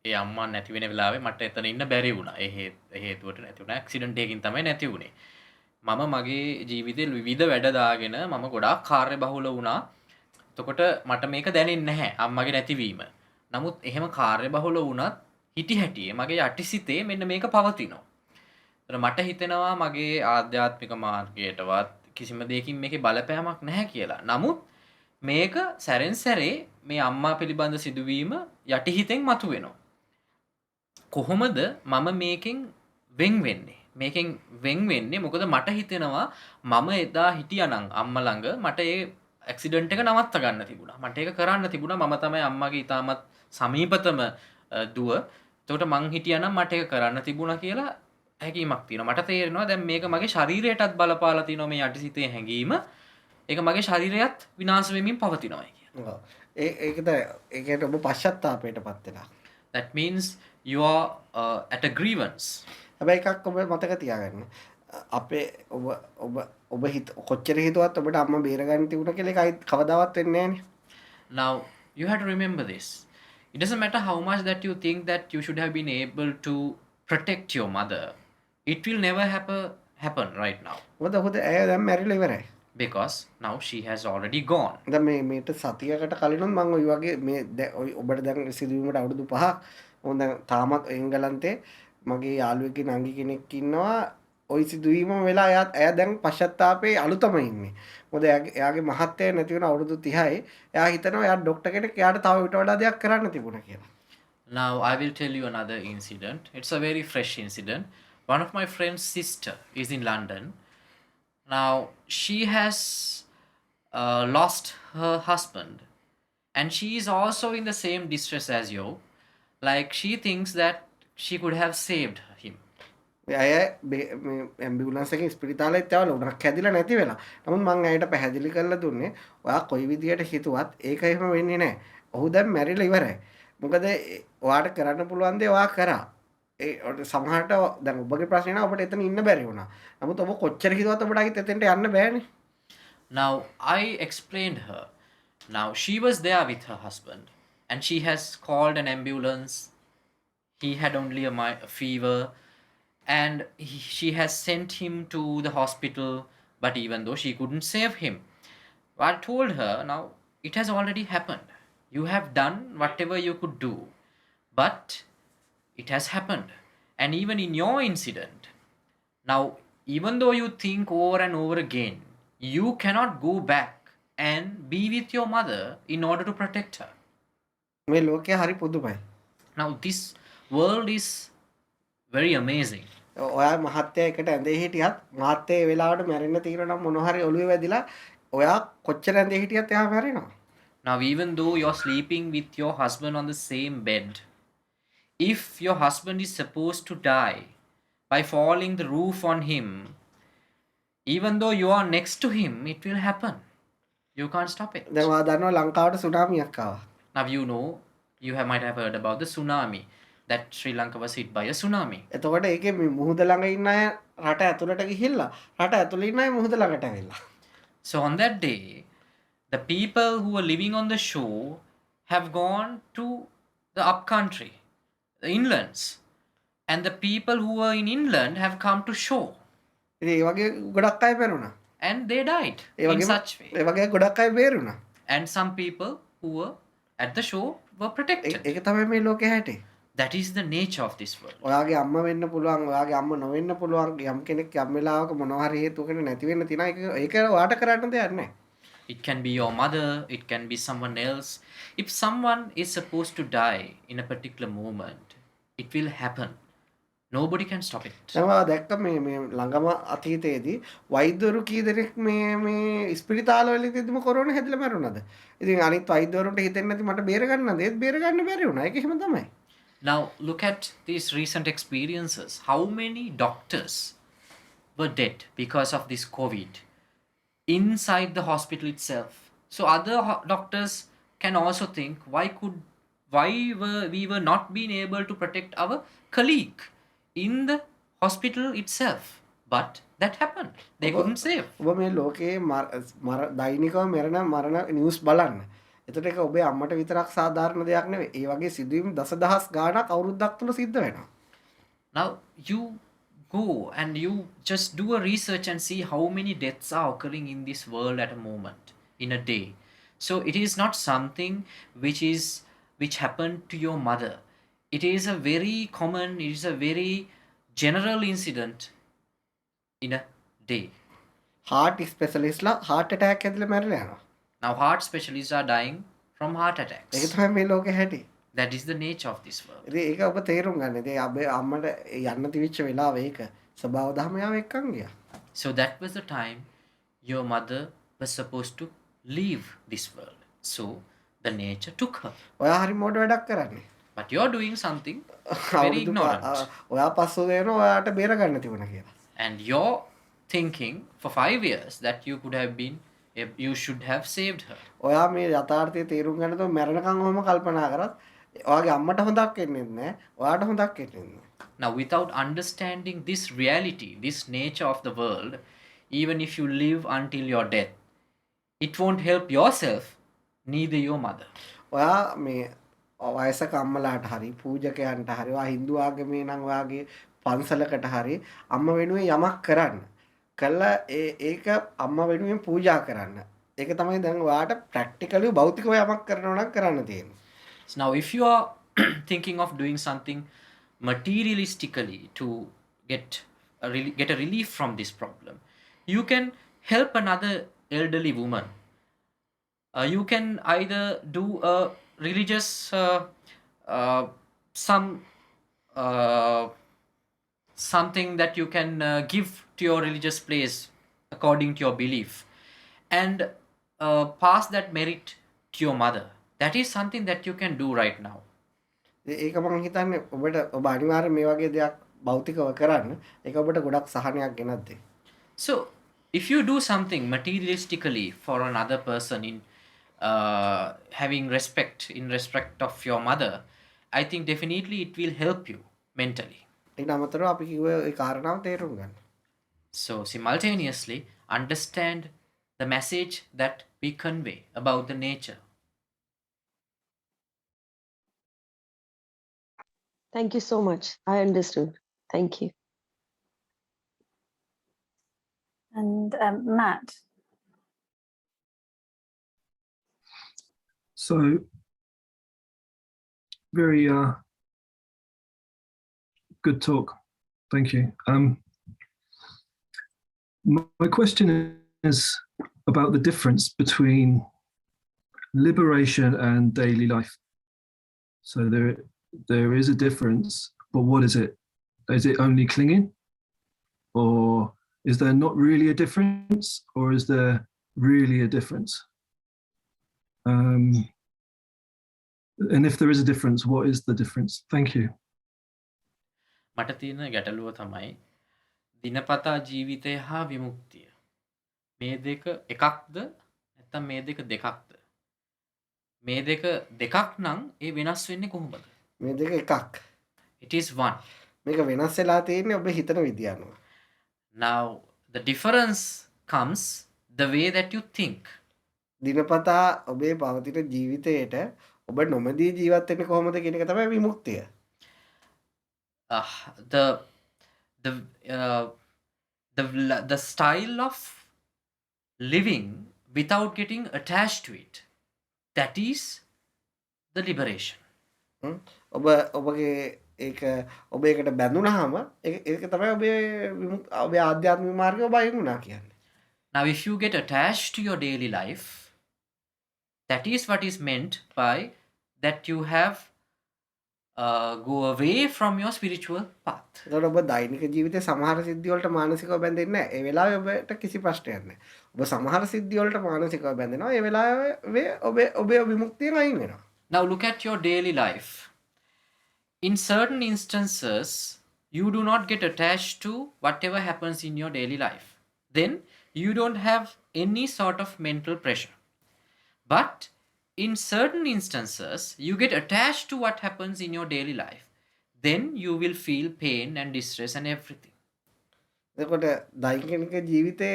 ඒ අම්මා නැති වෙන වෙලාවේ මට එතන ඉන්න බැරි වුණා. ඒ හේතුවට නැති වුණා. ඇක්සිඩන්ට් එකකින් තමයි නැති වුණේ. මම මගේ ජීවිතේ විවිධ වැඩ දාගෙන මම ගොඩාක් කාර්යබහුල වුණා. එතකොට මට මේක දැනෙන්නේ නැහැ අම්මගේ නැතිවීම. නමුත් එහෙම කාර්යබහුල වුණත් හිටි හැටියේ මගේ යටිසිතේ මෙන්න මේක පවතිනවා. එතන මට හිතෙනවා මගේ ආධ්‍යාත්මික මාර්ගයටවත් කිසිම දෙයකින් මේකේ බලපෑමක් නැහැ කියලා. නමුත් මේක සැරෙන් සැරේ මේ අම්මා පිළිබඳ සිදුවීම යටිහිතෙන් මතුවෙනවා. කොහොමද මම මේකෙන් වෙන් වෙන්නේ? මේකෙන් වෙන් වෙන්නේ මොකද මට හිතෙනවා මම එදා හිටියානම් අම්මා ළඟ මට ඒ ඇක්සිඩන්ට් එක නවත්ත ගන්න තිබුණා. මට ඒක කරන්න තිබුණා. මම තමයි අම්මගේ ඉතාමත් සමීපතම දුව. එතකොට මං හිටියානම් මට ඒක කරන්න තිබුණා කියලා හැඟීමක් තියෙනවා. මට තේරෙනවා දැන් මේක මගේ ශරීරයටත් බලපාලා තියෙනවා මේ යටිසිතේ හැඟීම. ඒක මගේ ශරීරයත් විනාශ වෙමින් පවතිනවායි කියලා. ඔව්. ඒකට ඔබ පශ්චත්තාපයටපත් වෙලා. That means you are at a grievance. හැබැයි එකක් ඔබ මතක තියාගන්න. අපේ ඔබ කොච්චර හිතුවත් ඔබට අම්මා බේරගන්න තිබුණා කියලා ඒක අයිත් කවදාවත් වෙන්නේ නැහනේ. Now you have to remember this. It doesn't matter how much that you think that you should have been able to protect your mother. It will never happen right now. මොකද ඇය දැන් මැරිලා ඉවරයි. Because now she has already gone. දැන් මේට සතියකට කලිනුත් මම ඔය වගේ මේ ඔබට දැන් සිදුවීමට අවුරුදු 5ක් මම දැන් තාමත් එංගලන්තේ මගේ යාළුවෙක්ගේ නංගි කෙනෙක් ඉන්නවා ওই සිදුවීම වෙලා එයා දැන් පශ්චත්තාපේ අලුතම ඉන්නේ. මොකද එයාගේ මහත්තයා නැති වෙන අවුරුදු 30යි. එයා හිතනවා එයා ડોක්ටර් කෙනෙක් එයාට තව ඊට වඩා දෙයක් කරන්න තිබුණා කියලා. Now I will tell you another incident. It's a very fresh incident. One of my friend's sister is in London. Now she has lost her husband, and she is also in the same distress as you. Like she thinks that she could have saved him. අය ambulance එකේ ස්පිරිතාලෙත් යවලා උණක් හැදිලා නැති වෙලා. නමුත් මම ඇයට පැහැදිලි කරලා දුන්නේ ඔයා කොයි විදියට හිතුවත් ඒක එහෙම වෙන්නේ නැහැ. ඔහු දැන් මැරිලා ඉවරයි. මොකද ඔයාට කරන්න පුළුවන් දේ ඔයා කරා. ඒ සමහරට දැන් ඔබගේ ප්‍රශ්නේ නා ඔබට එතන ඉන්න බැරි වුණා. නමුත් ඔබ කොච්චර හිතුවත් ඔබට අයිත් එතෙන්ට යන්න බෑනේ. Now I explained her. Now she was there with her husband, and she has called an ambulance. He had only a fever, and she has sent him to the hospital, but even though she couldn't save him, I told her, now it has already happened. You have done whatever you could do, but it has happened. And even in your incident, now, even though you think over and over again, you cannot go back and be with your mother in order to protect her. මේ ලෝකය හරි පුදුමයි. Now, this world is very amazing. ඔයා මහත්තයා එකට ඇඳේ හිටියත් මහත්තයා ඒ වෙලාවට මැරෙන්න තියෙනවා නම් මොනවා හරි ඔළුවේ වැදිලා ඔයා කොච්චර ඇඳේ හිටියත් එයා මැරෙනවා. Now, even though you're sleeping with your husband on the same bed, if your husband is supposed to die by falling the roof on him, even though you are next to him, it will happen. You can't stop it. දැන් ඔයා දන්නවා ලංකාවට සුනාමියක් ආවා. Now, you know, might have heard about the tsunami, that Sri Lanka was hit by a tsunami. එතකොට ඒකේ මේ මුහුද ළඟ ඉන්න අය රට ඇතුළට ගිහිල්ලා රට ඇතුළේ ඉන්න අය මුහුද ළඟට ඇවිල්ලා. So on that day, the people who were living on the shore have gone to the upcountry, the inlands, and the people who were in inland have come to shore, ඉතින් ඒ වගේ ගොඩක් අය මැරුණා. and they died A in වගේම such way. ඒ වගේ ගොඩක් අය බේරුණා. And some people who were at the shore were protected. ඒක තමයි මේ ලෝකේ හැටි. That is the nature of this world. ඔයාගේ අම්මා වෙන්න පුළුවන්, ඔයාගේ අම්මා නොවෙන්න පුළුවන්. යම් කෙනෙක් යම් වෙලාවක මොනවා හරි හේතුවකට නැති වෙන්න තියෙනවා. ඒක ඔයාට කරන්න දෙයක් නැහැ. It can be your mother, it can be someone else. If someone is supposed to die in a particular moment, it will happen. Nobody can stop it. දැන් ඔයා දැක්ක මේ ළඟම අතීතයේදී වෛද්‍යවරු කී දෙනෙක් මේ ස්පිරිතාලවල ඉඳිම කොරෝනා හැදලා මැරුණාද? ඉතින් අනිත් වෛද්‍යවරුන්ට හිතෙන්නේ නැති මට බේර ගන්නද? ඒත් බේර ගන්න බැරි වුණා. ඒක එහෙම තමයි. Now, look at these recent experiences. How many doctors were dead because of this COVID inside the hospital itself? So, other doctors can also think, why were we not being able to protect our colleague in the hospital itself? But that happened. They couldn't save. ඔබ මේ ලෝකයේ දෛනිකව මරණ news බලන්න. එතකොට ඒක ඔබේ අම්මට විතරක් සාධාරණ දෙයක් නෙවෙයි. ඒ වගේ සිදුවීම් දසදහස් ගාණක් අවුරුද්දක් තුල සිද්ධ වෙනවා. Now, you go and you just do a research and see how many deaths are occurring in this world at a moment, in a day. So it is not something which happened to your mother. It is a very common, it is a very general incident in a day. heart ස්පෙෂලිස්ට්ලා heart attack ඇදලා මැරලා යනවා. Now, heart specialists are dying from heart ඒක attacks. තමයි මේ ලෝකේ හැටි. That is the nature of this world. ඉතින් ඒක ඔබ තේරුම් ගන්න. ඉතින් අපේ අම්මට යන්න තිබිච්ච වෙලාව ඒක ස්වභාව ධර්මයාව එක්කන් ගියා. So that was the time your mother was supposed to leave this world. So the nature took her. ඔයා හරි මොඩ වැඩක් කරන්නේ. But you're doing something very ignorant. ඔයා පස්සෝ වෙනවා ඔයාට බේර ගන්න තිබුණා කියලා. And you're thinking for 5 years that you should have saved her. ඔයා මේ යථාර්ථය තේරුම් ගන්න තෝ මැරෙනකන් ඔහොම කල්පනා කරත් ඔයාගේ අම්මට හොඳක් වෙන්නේ නැහැ. ඔයාට හොඳක් වෙන්නේ නැහැ. Now, without understanding this reality, this nature of the world, even if you live until your death, it won't help yourself, neither your mother. ඔයා මේ වයසක අම්මලාට හරි පූජකයන්ට හරි ඔයා හින්දු ආගමේ නම් ඔයාගේ පන්සලකට හරි අම්ම වෙනුවෙන් යමක් කරන්න. කළා ඒක අම්ම වෙනුවෙන් පූජා කරන්න. ඒක තමයි දැන් ඔයාට ප්‍රැක්ටිකලි භෞතිකව යමක් කරනවා නම් කරන්න තියෙන්නේ. So now, if you are thinking of doing something materialistically to get a relief from this problem, you can help another elderly woman. You can either do a religious something that you can give to your religious place according to your belief, and pass that merit to your mother. That is something that you can do right now. ඒක මම හිතන්නේ ඔබ අනිවාර්යෙන් මේ වගේ දෙයක් භෞතිකව කරන්න. ඒක ඔබට ගොඩක් සහනයක් ගෙනත් දෙයි. So, if you do something materialistically for another person in having respect of your mother, I think definitely it will help you mentally. ඊට අමතරව අපි කිව්ව ඒ කාරණාව තේරුම් ගන්න. So, simultaneously understand the message that we convey about the nature. Thank you so much. I understood. Thank you. And Matt. So very good talk. Thank you. My question is about the difference between liberation and daily life. So there is a difference, but what is it? Is it only clinging, or is there not really a difference, or is there really a difference? And if there is a difference, what is the difference? Thank you. මට තියෙන ගැටලුව තමයි දිනපතා ජීවිතය හා විමුක්තිය. මේ දෙක එකක්ද නැත්නම් මේ දෙක දෙකක්ද? මේ දෙක දෙකක් නම් ඒ වෙනස් වෙන්නේ කොහොමද? මේ දෙක එකක්. It is one. මේක වෙනස් වෙලා තියෙන්නේ ඔබ හිතන විදිය අනුව. Now the difference comes the way that you think. දිනපතා ඔබේ පවතින ජීවිතයට ඔබ නොමැදී ජීවත් වෙන්නේ කොහොමද කියන එක තමයි විමුක්තිය. The style of living without getting attached to it, that is the liberation. ඔබගේ ඒක ඔබ ඒකට බැඳුනහම ඒක තමයි ඔබේ ආධ්‍යාත්මික මාර්ගය ඔබ අයින් වුණා කියන්නේ. Now if you get attached to your daily life, that is what is meant by that you have go away from your spiritual path. එතකොට ඔබ දෛනික ජීවිතේ සමහර සිද්ධි වලට මානසිකව බැඳෙන්නේ නැහැ. ඒ වෙලාවේ ඔබට කිසි ප්‍රශ්නයක් නැහැ. ඔබ සමහර සිද්ධි වලට මානසිකව බැඳෙනවා. ඒ වෙලාවේ ඔබේ විමුක්තියෙන් අයින් වෙනවා. Now look at your daily life. In certain instances, you do not get attached to whatever happens in your daily life. Then you don't have any sort of mental pressure. But in certain instances, you get attached to what happens in your daily life. Then you will feel pain and distress and everything. එතකොට දෛනික ජීවිතේ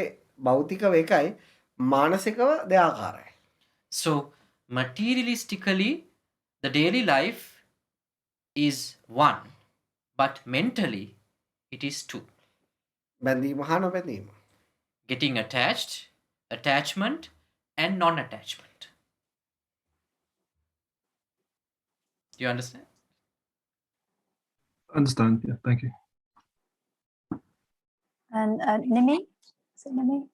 භෞතිකව එකයි මානසිකව දෙආකාරයි. So materialistically, the daily life is one, but mentally it is two. බැඳීම හා නොබැඳීම. Getting attached, attachment, and non-attachment. Do you understand? Understand. Yeah. Thank you. And Nimi? Is it Nimi?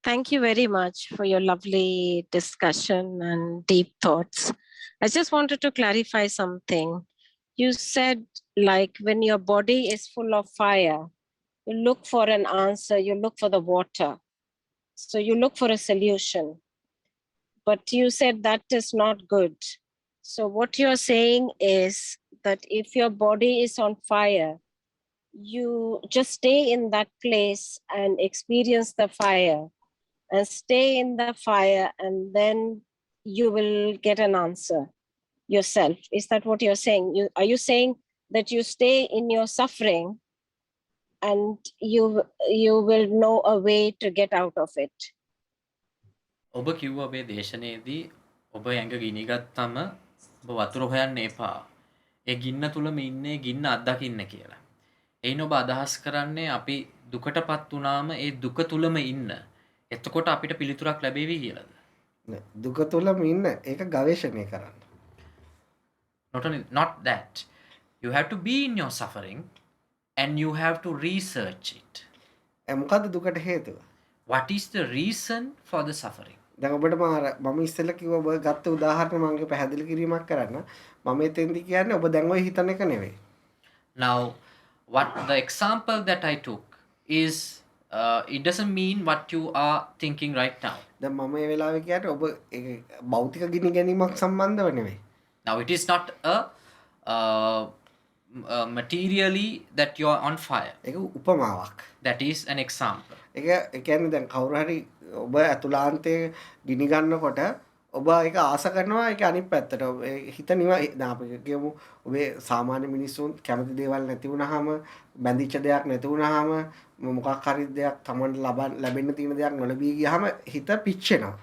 Thank you very much for your lovely discussion and deep thoughts. I just wanted to clarify something. You said, like, when your body is full of fire, you look for an answer, you look for the water. So you look for a solution. But you said that is not good. So what you're saying is that if your body is on fire, you just stay in that place and experience the fire and stay in the fire, and then you will get an answer yourself. Is that what you're saying? Are you saying that you stay in your suffering and you will know a way to get out of it? ඔබ කිව්ව ඔබේ දේශනයේදී ඔබ ඇඟ ගිනිගත්තම ඔබ වතුර හොයන්න එපා. ඒ ගින්න තුලම ඉන්නේ ගින්න අත්දකින්න කියලා. එයින් ඔබ අදහස් කරන්නේ අපි දුකටපත් වුණාම ඒ දුක තුලම ඉන්න. එතකොට අපිට පිළිතුරක් ලැබෙවි කියලාද? දුක තුලම ඉන්න ඒක ගවේෂණය කරන්න. Not that. You have to be in your suffering and you have to research it. මොකද්ද දුකට හේතුව? What is the reason for the suffering? දැන් ඔබට මම ඉස්සෙල්ලා කිව්වා ඔබ ගත්ත උදාහරණ මම පැහැදිලි කිරීමක් කරන්න. මම එතෙන්දි කියන්නේ ඔබ දැන් ඔය හිතන එක නෙවෙයි. Now, what the example that I took is it doesn't mean what you are thinking right now. දැන් මම මේ වෙලාවේ කියන්නේ ඔබ භෞතික ගිනි ගැනීමක් සම්බන්ධව නෙවෙයි. Now, it is not materially that you are on fire. ඒක උපමාවක්. That is an example. ඒක ඒ කියන්නේ දැන් කවුරු හරි ඔබ අතුලාන්තයේ ගිනි ගන්නකොට ඔබ ඒක ආස කරනවා ඒක අනිත් පැත්තට හිත නිවා දැන් අපි කියමු ඔබේ සාමාන්‍ය මිනිස්සුන් කැමති දේවල් නැති වුනහම බැඳිච්ච දෙයක් නැති වුනහම මොකක් හරි දෙයක් Tamanට ලැබෙන්න තියෙන දෙයක් නොලැබී ගියාම හිත පිච්චෙනවා.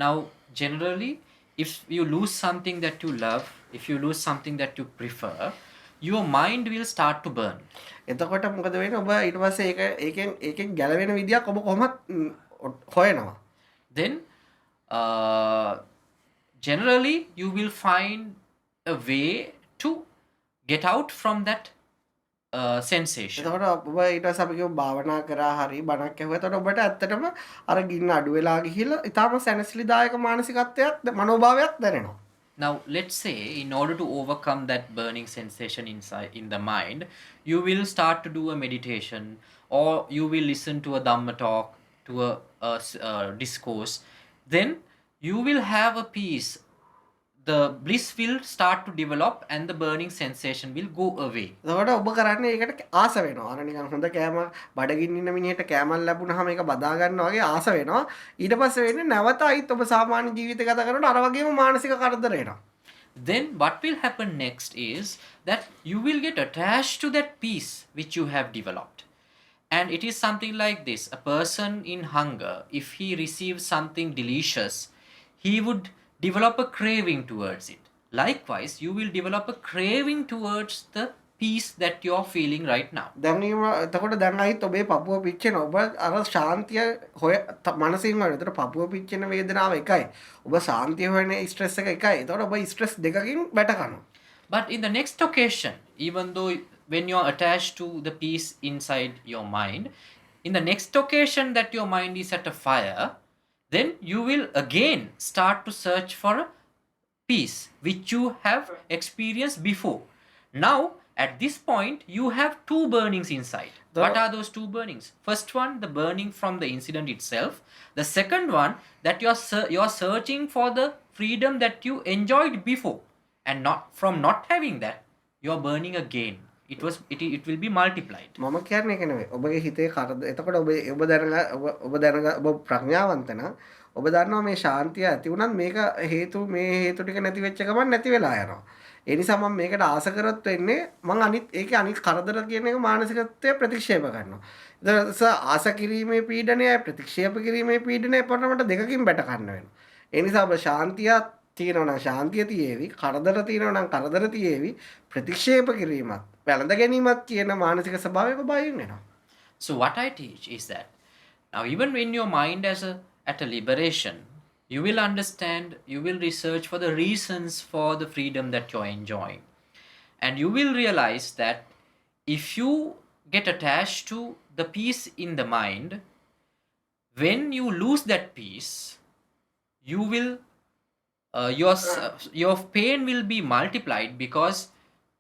Now, generally, if you lose something that you love, if you lose something that you prefer, your mind will start to burn. එතකොට මොකද වෙන්නේ ඔබ ඊට පස්සේ ඒකෙන් ගැලවෙන විදියක් ඔබ කොහොමද හොයනවා. Then generally you will find a way to get out from that sensation. එතකොට ඔබ ඊට පස්සේ අපි කියමු භාවනා කරා හරි බණක් ඇහුවා. එතකොට ඔබට ඇත්තටම අර ගින්න අඩු වෙලා ගිහිල්ලා ඊටාම සැනසිලිදායක මානසිකත්වයක් මනෝභාවයක් දැනෙනවා. Now, let's say in order to overcome that burning sensation inside in the mind, you will start to do a meditation, or you will listen to a Dhamma talk, to a discourse. Then you will have a peace. The bliss will start to develop, and the burning sensation will go away. එතකොට ඔබ කරන්නේ ඒකට ආස වෙනවා. අර නිකන් හොඳ කෑම බඩගින්න ඉන්න මිනිහට කෑමක් ලැබුණාම ඒක බදා ගන්නවා වගේ ආස වෙනවා. ඊට පස්සේ වෙන්නේ නැවත අයිත් ඔබ සාමාන්‍ය ජීවිත ගත කරනකොට අර වගේම මානසික කරදර එනවා. Then what will happen next is that you will get attached to that peace which you have developed. And it is something like this: a person in hunger, if he receives something delicious, he would develop a craving towards it. Likewise, you will develop a craving towards the peace that you are feeling right now. එතකොට දැන් අයිත් ඔබේ පපුව පිච්චෙනවා. ඔබ අර ශාන්තිය හොය මනසින් වල. එතකොට පපුව පිච්චෙන වේදනාව එකයි. ඔබ ශාන්තිය හොයන ස්ට්‍රෙස් එක එකයි. එතකොට ඔබ ස්ට්‍රෙස් දෙකකින් වැට කනවා. But in the next occasion, even though when you are attached to the peace inside your mind, in the next occasion that your mind is at a fire, then you will again start to search for a peace which you have experienced before. Now, at this point, you have two burnings inside. What are those two burnings? First one, the burning from the incident itself. The second one, that you are searching for the freedom that you enjoyed before, and not having that, you are burning again. It will be multiplied. මම කියන්නේ ඒක නෙවෙයි. ඔබගේ හිතේ කරද. එතකොට ඔබ ප්‍රඥාවන්ත නම් ඔබ දන්නවා මේ ශාන්තිය ඇති වුණත් මේක හේතු ටික නැති වෙච්ච ගමන් නැති වෙලා යනවා. ඒ නිසා මම මේකට ආස කරොත් වෙන්නේ මම අනිත් කරදර කියන එක මානසිකත්වය ප්‍රතික්ෂේප කරනවා. ඊට ආස කිරීමේ පීඩනය ප්‍රතික්ෂේප කිරීමේ පීඩනය පරමට දෙකකින් බැට ගන්න වෙනවා. ඒ නිසා ඔබ ශාන්තිය තියෙනවා නම් ශාන්තිය තියේවි, කරදර තියෙනවා නම් කරදර තියේවි, ප්‍රතික්ෂේප කිරීමත් වැළඳ ගැනීමත් කියන මානසික ස්වභාවය ඔබ බයින් වෙනවා. So what I teach is that now even when your mind at a liberation, you will understand, you will research for the reasons for the freedom that you're enjoying. And you will realize that if you get attached to the peace in the mind, when you lose that peace, you will your pain will be multiplied because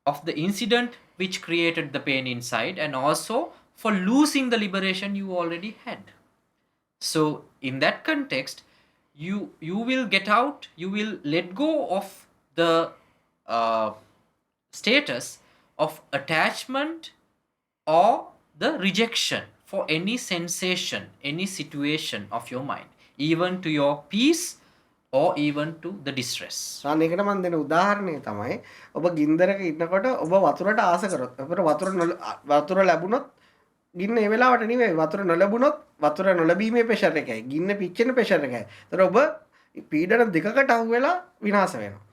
of the incident which created the pain inside, and also for losing the liberation you already had. So in that context, you will get out, you will let go of the status of attachment or the rejection for any sensation, any situation of your mind, even to your peace or even to the distress. ඒකට මම දෙන උදාහරණය තමයි ඔබ ගින්දරක ඉන්නකොට ඔබ වතුරට ආස කරොත් අපිට වතුර ලැබුණොත් ගින්න ඒ වෙලාවට නෙවෙයි වතුර නොලැබුණොත් වතුර නොලැබීමේ ප්‍රෙෂර් එකයි ගින්න පිච්චෙන ප්‍රෙෂර් එකයි. ඒතර ඔබ පීඩන දෙකකට අහු වෙලා විනාශ වෙනවා.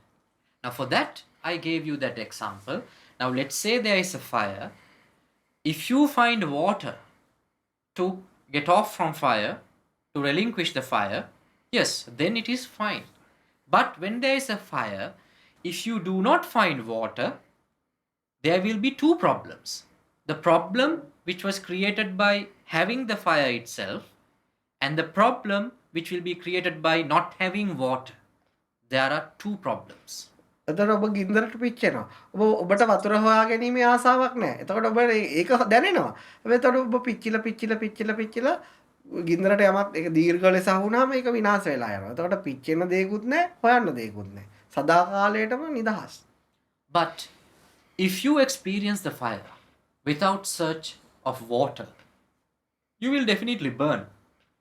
Now for that I gave you that example. Now let's say there is a fire. If you find water to get off from fire, to relinquish the fire, yes, then it is fine. But when there is a fire, if you do not find water, there will be two problems. The problem which was created by having the fire itself, and the problem which will be created by not having water. There are two problems. එතකොට ඔබ ගින්දරට පිච්චෙනවා. ඔබට වතුර හොයා ගැනීමේ ආසාවක් නැහැ. එතකොට ඔබ ඒක දැනෙනවා. හැබැයි එතකොට ඔබ පිච්චිලා ගින්දරට යමක් ඒක දීර්ඝ ලෙස වුණාම ඒක විනාශ වෙලා යනවා. එතකොට පිච්චෙන දෙයක්වත් නැහැ, හොයන්න දෙයක්වත් නැහැ. සදා කාලයටම නිදහස්. But if you experience the fire without search of water, you will definitely burn.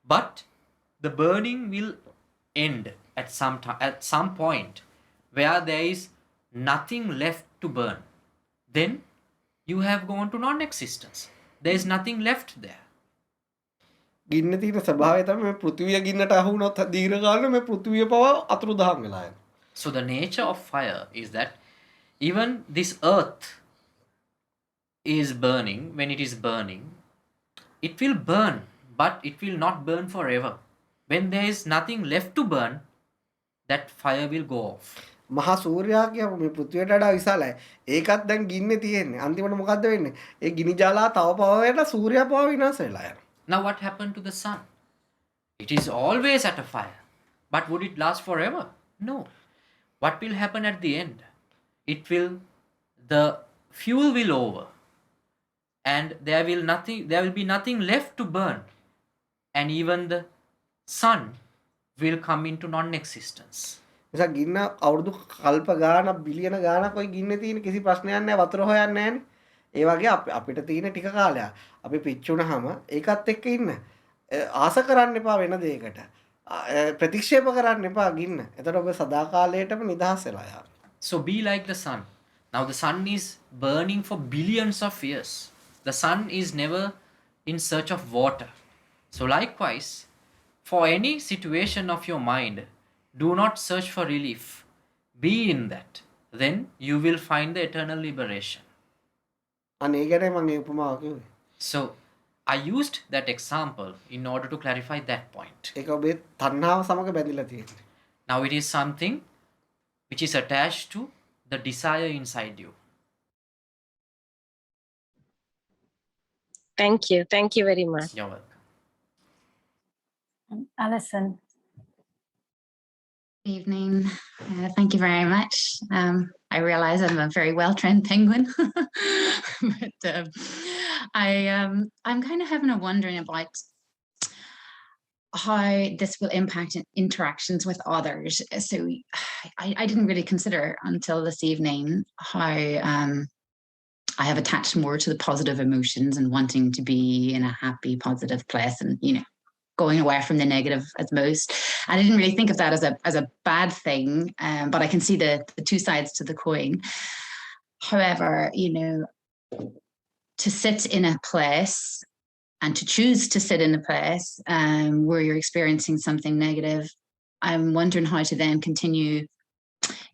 But the burning will end at some point where there is nothing left to burn. Then you have gone to non-existence. There is nothing left there. ගින්න තියෙන ස්වභාවය තමයි මේ පෘථිවිය ගින්නට අහු වුණොත් දීර්ඝ කාලෙ මේ පෘථිවිය පවා අතුරුදහන් වෙලා යනවා. So the nature of fire is that even this earth is burning. When it is burning, it will burn, but it will not burn forever. When there is nothing left to burn, that fire will go off. මහා සූර්යයා කියමු මේ පෘථිවියට වඩා විශාලයි. ඒකත් දැන් ගින්නේ තියෙන්නේ. අන්තිමට මොකද්ද වෙන්නේ? ඒ ගිනි ජාලා තව පව වෙලා සූර්යයා පව විනාශ වෙලා යනවා. Now, what happened to the sun? It is always at a fire. But would it last forever? No. What will happen at the end? The fuel will over, and there will be nothing left to burn, and even the sun will come into non-existence. නිසා ගින්න අවුරුදු කල්ප ගාණක් බිලියන ගාණක් ඔය ගින්නේ තියෙන කිසි ප්‍රශ්නයක් නැහැ වතුර හොයන්නේ නැහැනේ. ඒ වගේ අපිට තියෙන ටික කාලයක් අපි පිච්චුනහම ඒකත් එක්ක ඉන්න. ආස කරන්න එපා වෙන දෙයකට. ප්‍රතික්ෂේප කරන්න එපා ගින්න. එතකොට ඔබ සදාකාලයටම නිදහස් වෙලා යනවා. So be like the sun. Now the sun is burning for billions of years. The sun is never in search of water. So likewise, for any situation of your mind, do not search for relief. Be in that. Then you will find the eternal liberation. අනේ ඒකනේ මම මේ උපමාව කිව්වේ. So I used that example in order to clarify that point. ඒක ඔබේ තණ්හාව සමග බැඳිලා තියෙන්නේ. Now it is something which is attached to the desire inside you. Thank you. Thank you very much. You're welcome. Alison. Evening. Thank you very much. I realize I'm a very well-trained penguin, but I'm kind of having a wondering about how this will impact interactions with others. So I didn't really consider until this evening how I have attached more to the positive emotions and wanting to be in a happy, positive place, and going away from the negative at most. And I didn't really think of that as a bad thing, but I can see the two sides to the coin. However, to sit in a place and to choose to sit in a place where you're experiencing something negative, I'm wondering how to then continue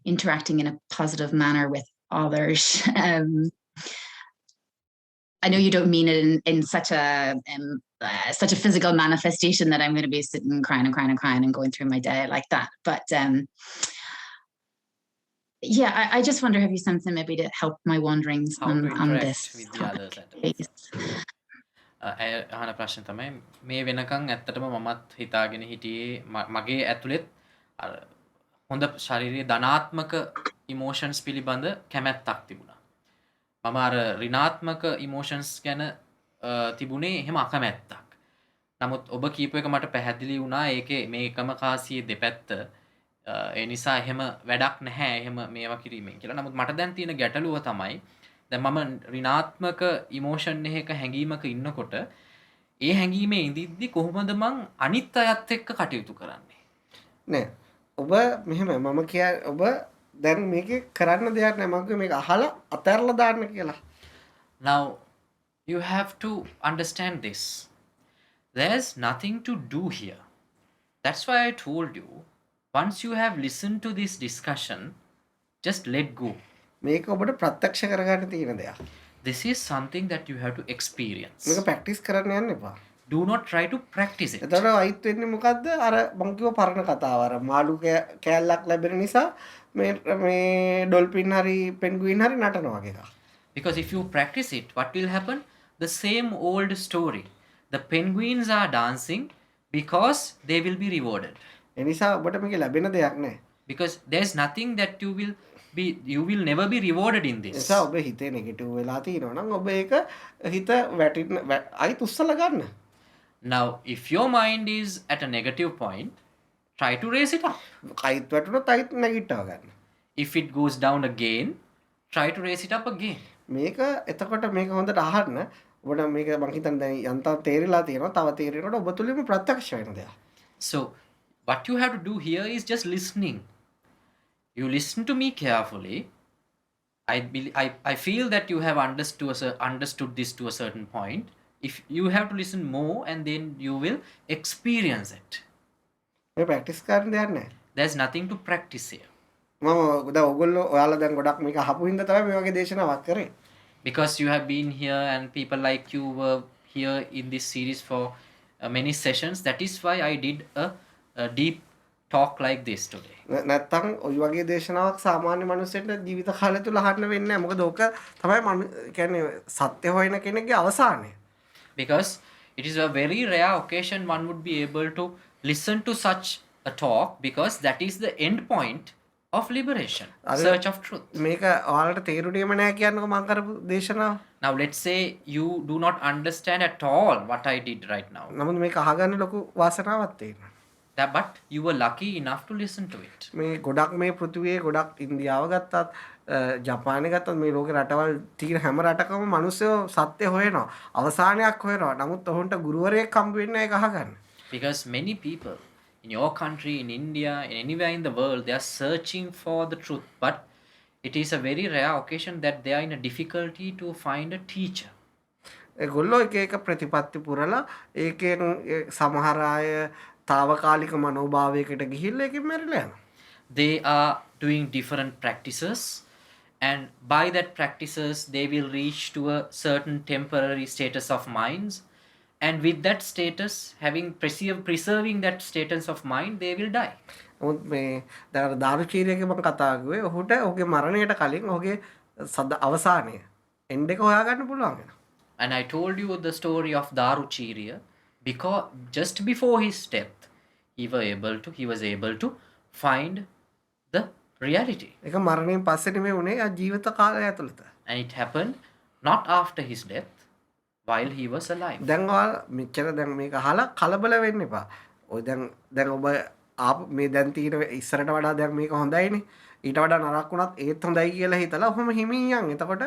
interacting in a positive manner with others. I know you don't mean it in such a physical manifestation that I'm going to be sitting crying and going through my day like that. But yeah, I just wonder, have you something maybe to help my wanderings How to on interact this with the topic, others at the please? අහන ප්‍රශ්න තමයි මේ වෙනකන් ඇත්තටම මමත් හිතාගෙන හිටියේ මගේ ඇතුළෙත් අර හොඳ ශරීරයේ ධනාත්මක ඉමෝෂන්ස් පිළිබඳ කැමැත්තක් තිබුණා. මම අර ඍණාත්මක ඉමෝෂන්ස් ගැන තිබුණේ එහෙම අකමැත්තක්. නමුත් ඔබ කියපු එක මට පැහැදිලි වුණා ඒකේ මේ එකම කාසියේ දෙපැත්ත ඒ නිසා එහෙම වැඩක් නැහැ එහෙම මේවා කිරීමෙන් කියලා. නමුත් මට දැන් තියෙන ගැටලුව තමයි දැන් මම ඍණාත්මක ඉමෝෂන් එකක හැඟීමක ඉන්නකොට ඒ හැඟීමේ ඉඳිද්දි කොහොමද මං අනිත් අයත් එක්ක කටයුතු කරන්නේ? නෑ. ඔබ මෙහෙම මම ඔබ දැන් මේකේ කරන්න දෙයක් නෑ. මම මේක අහලා අතහැරලා දාන්න කියලා. Now you have to understand this. There's nothing to do here. That's why I told you, once you have listened to this discussion, just let go. මේක ඔබට ප්‍රත්‍යක්ෂ කරගන්න තියෙන දෙයක්. This is something that you have to experience. මේක practice කරන්න යන්න එපා. Do not try to practice it. එතකොට අයිත් වෙන්නේ මොකද්ද? අර මං කිව්ව පරණ කතාව. අර මාළු කෑල්ලක් ලැබෙන නිසා මේ ඩොල්ෆින් හරි පෙන්ගුයින් හරි නටනවා වගේ එකක්. Because if you practice it, what will happen? The same old story. The penguins are dancing because they will be rewarded. ඒ නිසා ඔබට මේක ලැබෙන දෙයක් නෑ. Because there's nothing that you will never be rewarded in A this. නිසා ඔබ හිතේ negative වෙලා තියෙනවා නම් ඔබ ඒක හිත අයිත් උස්සලා ගන්න. Now, if your mind is at a negative point, try to raise it up. අයිත් වැටුණොත් අයිත් නැගිටව ගන්න. If it goes down again, try to raise it up again. මේක එතකොට මේක හොඳට අහන්න. ඔබට මේක මං හිතන්නේ දැන් යන්තම් තේරිලා තියෙනවා. තව තේරෙනකොට ඔබ තුලින්ම ප්‍රත්‍යක්ෂ වෙන දෙයක්. So, what you have to do here is just listening. You listen to me carefully. I feel that you have understood this to a certain point. If you have to listen more, and then you will experience it. මේ practice කරන්න දෙයක් නෑ. There's nothing to practice here. මම දැන් ඔයගොල්ලෝ ඔයාලා දැන් ගොඩක් මේක අහපු හින්දා තමයි මේ වගේ දේශනාවක් කරේ. Because you have been here and people like you were here in this series for many sessions. That is why I did a deep talk like this today. නැත්තම් ඔය වගේ දේශනාවක් සාමාන්‍ය මිනිස්සුන්ට ජීවිත කාලය තුල අහන්න වෙන්නේ නැහැ. මොකද ඕක තමයි කියන්නේ සත්‍ය හොයන කෙනෙක්ගේ අවසානය. Because it is a very rare occasion one would be able to listen to such a talk, because that is the end point of liberation, search of truth. මේක ඔයාලට තේරුණේම නැහැ කියන්නකො මම කරපු දේශනාව. Now let's say you do not understand at all what I did right now. නමුත් මේක අහගන්න ලොකු වාසනාවක් තියෙනවා. But you were lucky enough to listen to it. මේ ගොඩක් මේ පෘථිවියේ ගොඩක් ඉන්දියාව ගත්තත් ජපානය ගත්තත් මේ ලෝකේ රටවල් තියෙන හැම රටකම මිනිස්සු සත්‍ය හොයනවා. අවසානයක් හොයනවා. නමුත් ඔහුන්ට ගුරුවරයෙක් හම්බ වෙන්නේ නැහැ ඒක අහගන්න. Because many people in your country, in India, in anywhere in the world, they are searching for the truth. But it is a very rare occasion that they are in a difficulty to find a teacher. ඒගොල්ලෝ එක එක ප්‍රතිපත්ති පුරලා ඒකෙන් සමහර අය తాවකාලික මනෝභාවයකට ගිහිල්ලා ඒකෙන් මැරිලා යනවා. They are doing different practices, and by that practices they will reach to a certain temporary status of minds, and with that status, having preserving that status of mind, they will die. නමුත් මේ දැන් දාරුචීරියගේ මම කතා කරුවේ ඔහුට ඔහුගේ මරණයට කලින් ඔහුගේ අවසානය එන්ඩ් එක හොයාගන්න පුළුවන් වෙනවා. And I told you the story of Daruchirya because just before his death, he was able to find the reality. ඒක මරණයෙන් පස්සේ නෙමෙයි උනේ ආ ජීවිත කාලය ඇතුළත. And it happened not after his death, while he was alive. දැන් ඔයාලා මෙච්චර දැන් මේක අහලා කලබල වෙන්න එපා. ඔය දැන් ඔබ මේ දැන් තියෙන ඉස්සරට වඩා දැන් මේක හොඳයිනේ. ඊට වඩා නරක වුණත් ඒත් හොඳයි කියලා හිතලා ඔහොම හිමින් යන්. එතකොට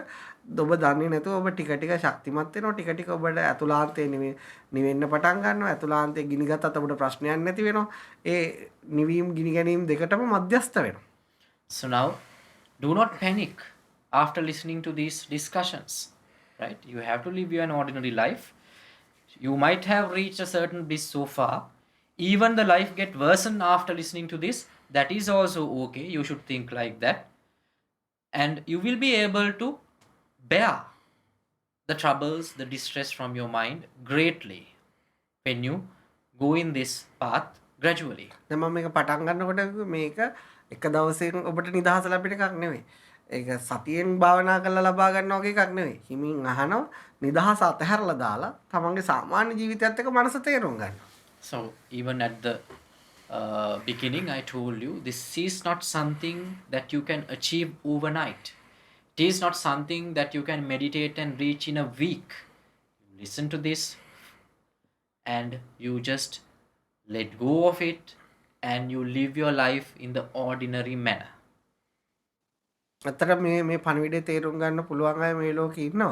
ඔබ දන්නේ නැතුව ඔබ ටික ටික ශක්තිමත් වෙනවා. ටික ටික ඔබට ඇතුළාන්තේ නිවෙන්න පටන් ගන්නවා. ඇතුළාන්තේ ගිනි ගත්තත් ඔබට ප්‍රශ්නයක් නැති වෙනවා. ඒ නිවීම ගිනි ගැනීම දෙකටම මධ්‍යස්ත වෙනවා. So now, do not panic after listening to these discussions, right? You have to live an ordinary life. You might have reached a certain bliss so far. Even the life get worsened after listening to this. That is also okay. You should think like that. And you will be able to bear the troubles, the distress from your mind greatly when you go in this path gradually. දැන් මම මේක පටන් ගන්නකොට මේක එක දවසෙන් ඔබට නිදහස ලැබෙන එකක් නෙවෙයි. ඒක සතියෙන් භාවනා කරලා ලබා ගන්න වගේ එකක් නෙවෙයි. හිමින් අහනවා නිදහස අතහැරලා දාලා තමන්ගේ සාමාන්‍ය ජීවිතයත් එක්ක මනස තේරුම් ගන්නවා. So even at the beginning, I told you this is not something that you can achieve overnight. It is not something that you can meditate and reach in a week. You listen to this and you just let go of it and you live your life in the ordinary manner. අතට මේ පණිවිඩය තේරුම් ගන්න පුළුවන් අය මේ ලෝකේ ඉන්නවා.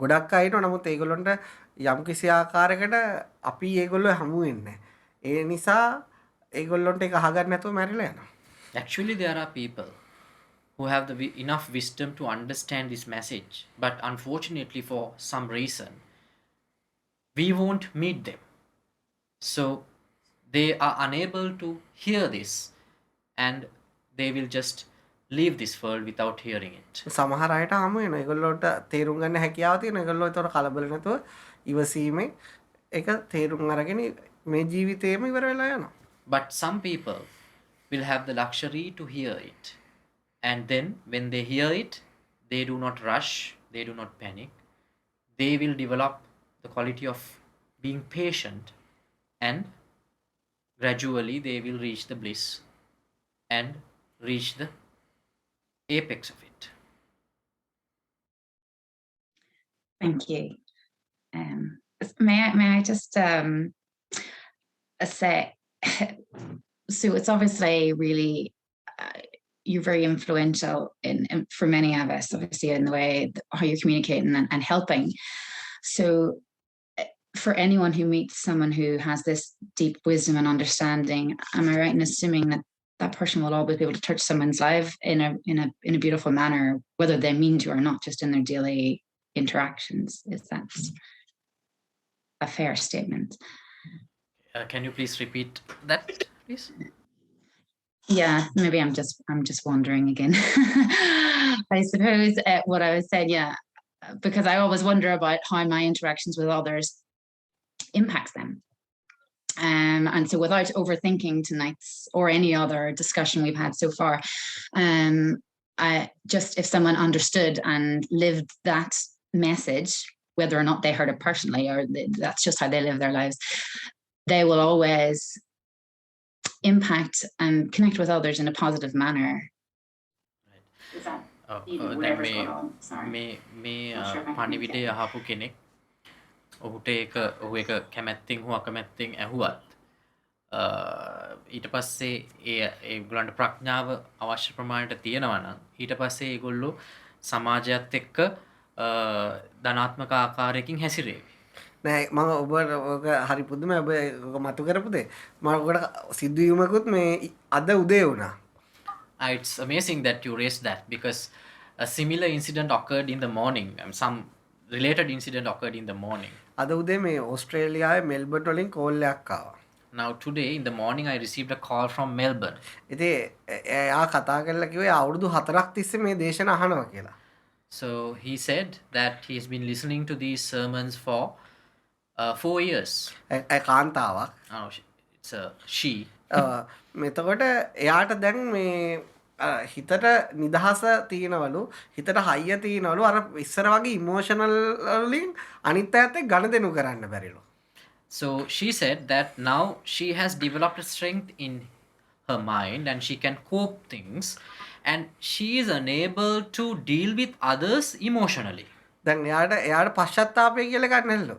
ගොඩක් අය ඉන්නවා. නමුත් ඒගොල්ලන්ට යම් කිසි ආකාරයකට අපි ඒගොල්ලෝ හමු වෙන්නේ. ඒ නිසා ඒගොල්ලන්ට ඒක අහගන්න නැතුව මැරිලා යනවා. Actually, there are people who have enough wisdom to understand this message, but unfortunately, for some reason, we won't meet them. So they are unable to hear this, and they will just leave this world without hearing it. සමහර අයට හමු වෙනවා. ඒගොල්ලන්ට තේරුම් ගන්න හැකියාව තියෙනවා. ඒගොල්ලෝ ඒතර කලබල නැතුව ඉවසීමෙන් ඒක තේරුම් අරගෙන මේ ජීවිතේම ඉවර වෙලා යනවා. But some people will have the luxury to hear it. And then when they hear it, they do not rush, they do not panic. They will develop the quality of being patient, and gradually they will reach the bliss and reach the apex of it. Thank you. May I just say, so it's obviously really you're very influential in for many of us, obviously, in the way how you're communicating and helping. So for anyone who meets someone who has this deep wisdom and understanding, am I right in assuming that that person will always be able to touch someone's life in a beautiful manner, whether they mean to or not, just in their daily interactions? Is that a fair statement? Can you please repeat that, please? Yeah, maybe I'm just wondering again. I suppose what I was saying, yeah, because I always wonder about how my interactions with others impacts them. And so, without overthinking tonight's or any other discussion we've had so far, I just, if someone understood and lived that message, whether or not they heard it personally or that's just how they live their lives, they will always impact and connect with others in a positive manner. Is that දැන් whatever's going on? Sorry. මේ Not sure if I can පණිවිඩය get අහපු කෙනෙක් ඔහු එක කැමැත්තෙන් හෝ අකමැත්තෙන් ඇහුවත් ඊට පස්සේ ඒගොල්ලන්ට ප්‍රඥාව අවශ්‍ය ප්‍රමාණයට තියෙනවා නම් ඊට පස්සේ ඒගොල්ලෝ සමාජයත් එක්ක ධනාත්මක ආකාරයකින් හැසිරේවි. නෑ මම ඔබට ඔක හරි පුදුමයි ඔබ ඔක මතු කරපු දේ. මම ඔකට සිදුවීමකුත් මේ අද උදේ වුණා. It's amazing that you raised that because a similar incident occurred in the morning. Some related incident occurred in the morning. අද උදේ මේ ඕස්ට්‍රේලියාවේ මෙල්බර්න් වලින් කෝල් එකක් ආවා. Now today in the morning I received a call from Melbourne. ඉතින් එයා කතා කරලා කිව්වේ අවුරුදු 4ක් තිස්සේ මේ දේශන අහනවා කියලා. So he said that he's been listening to these sermons for 4 years. ඒ කාන්තාවක්. Oh, it's a she. මෙතකොට එයාට දැන් මේ හිතට නිදහස තියෙනවලු හිතට හයිය තියෙනවලු අර ඉස්සර වගේ ඉමෝෂනල් වලින් අනිත් අයත් එක්ක ගනුදෙනු කරන්න බැරිලු. So she said that now she has developed a strength in her mind and she can cope things and she is unable to deal with others emotionally. දැන් එයාට පශ්චාත්තාපය කියලා එකක් නැල්ලු.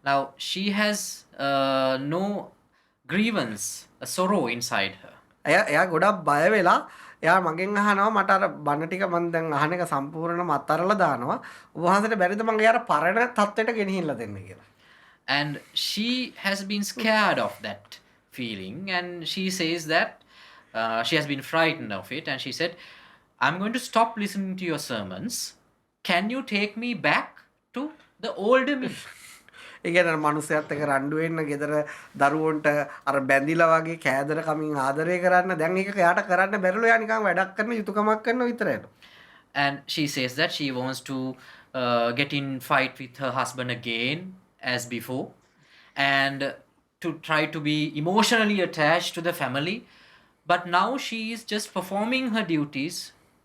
Now she has no grievance, a sorrow inside her. එයා ගොඩක් බය වෙලා එයා මගෙන් අහනවා මට අර බණ ටික මම දැන් අහන එක සම්පූර්ණයෙන්ම අත්හැරලා දානවා. ඔබ වහන්සේට බැරිද මම එයාට පරණ තත්ත්වයට ගෙනහිල්ලා දෙන්න කියලා. And she has been scared of that feeling and she says that she has been frightened of it and she said, I'm going to stop listening to your sermons. Can you take me back to the older me? ඒ කියන්නේ මනුස්සයත් එක්ක රණ්ඩු වෙන්න ගෙදර දරුවන්ට අර බැඳිලා වගේ කෑදර කමින් ආදරය කරන්න දැන් ඒක එයාට කරන්න බැරිලු එයා නිකන් වැඩක් කරන යුතුයකමක් කරන විතරයිලු. And she says that she wants to get in fight with her husband again as before and to try to be emotionally attached to the family, but now she is just performing her duties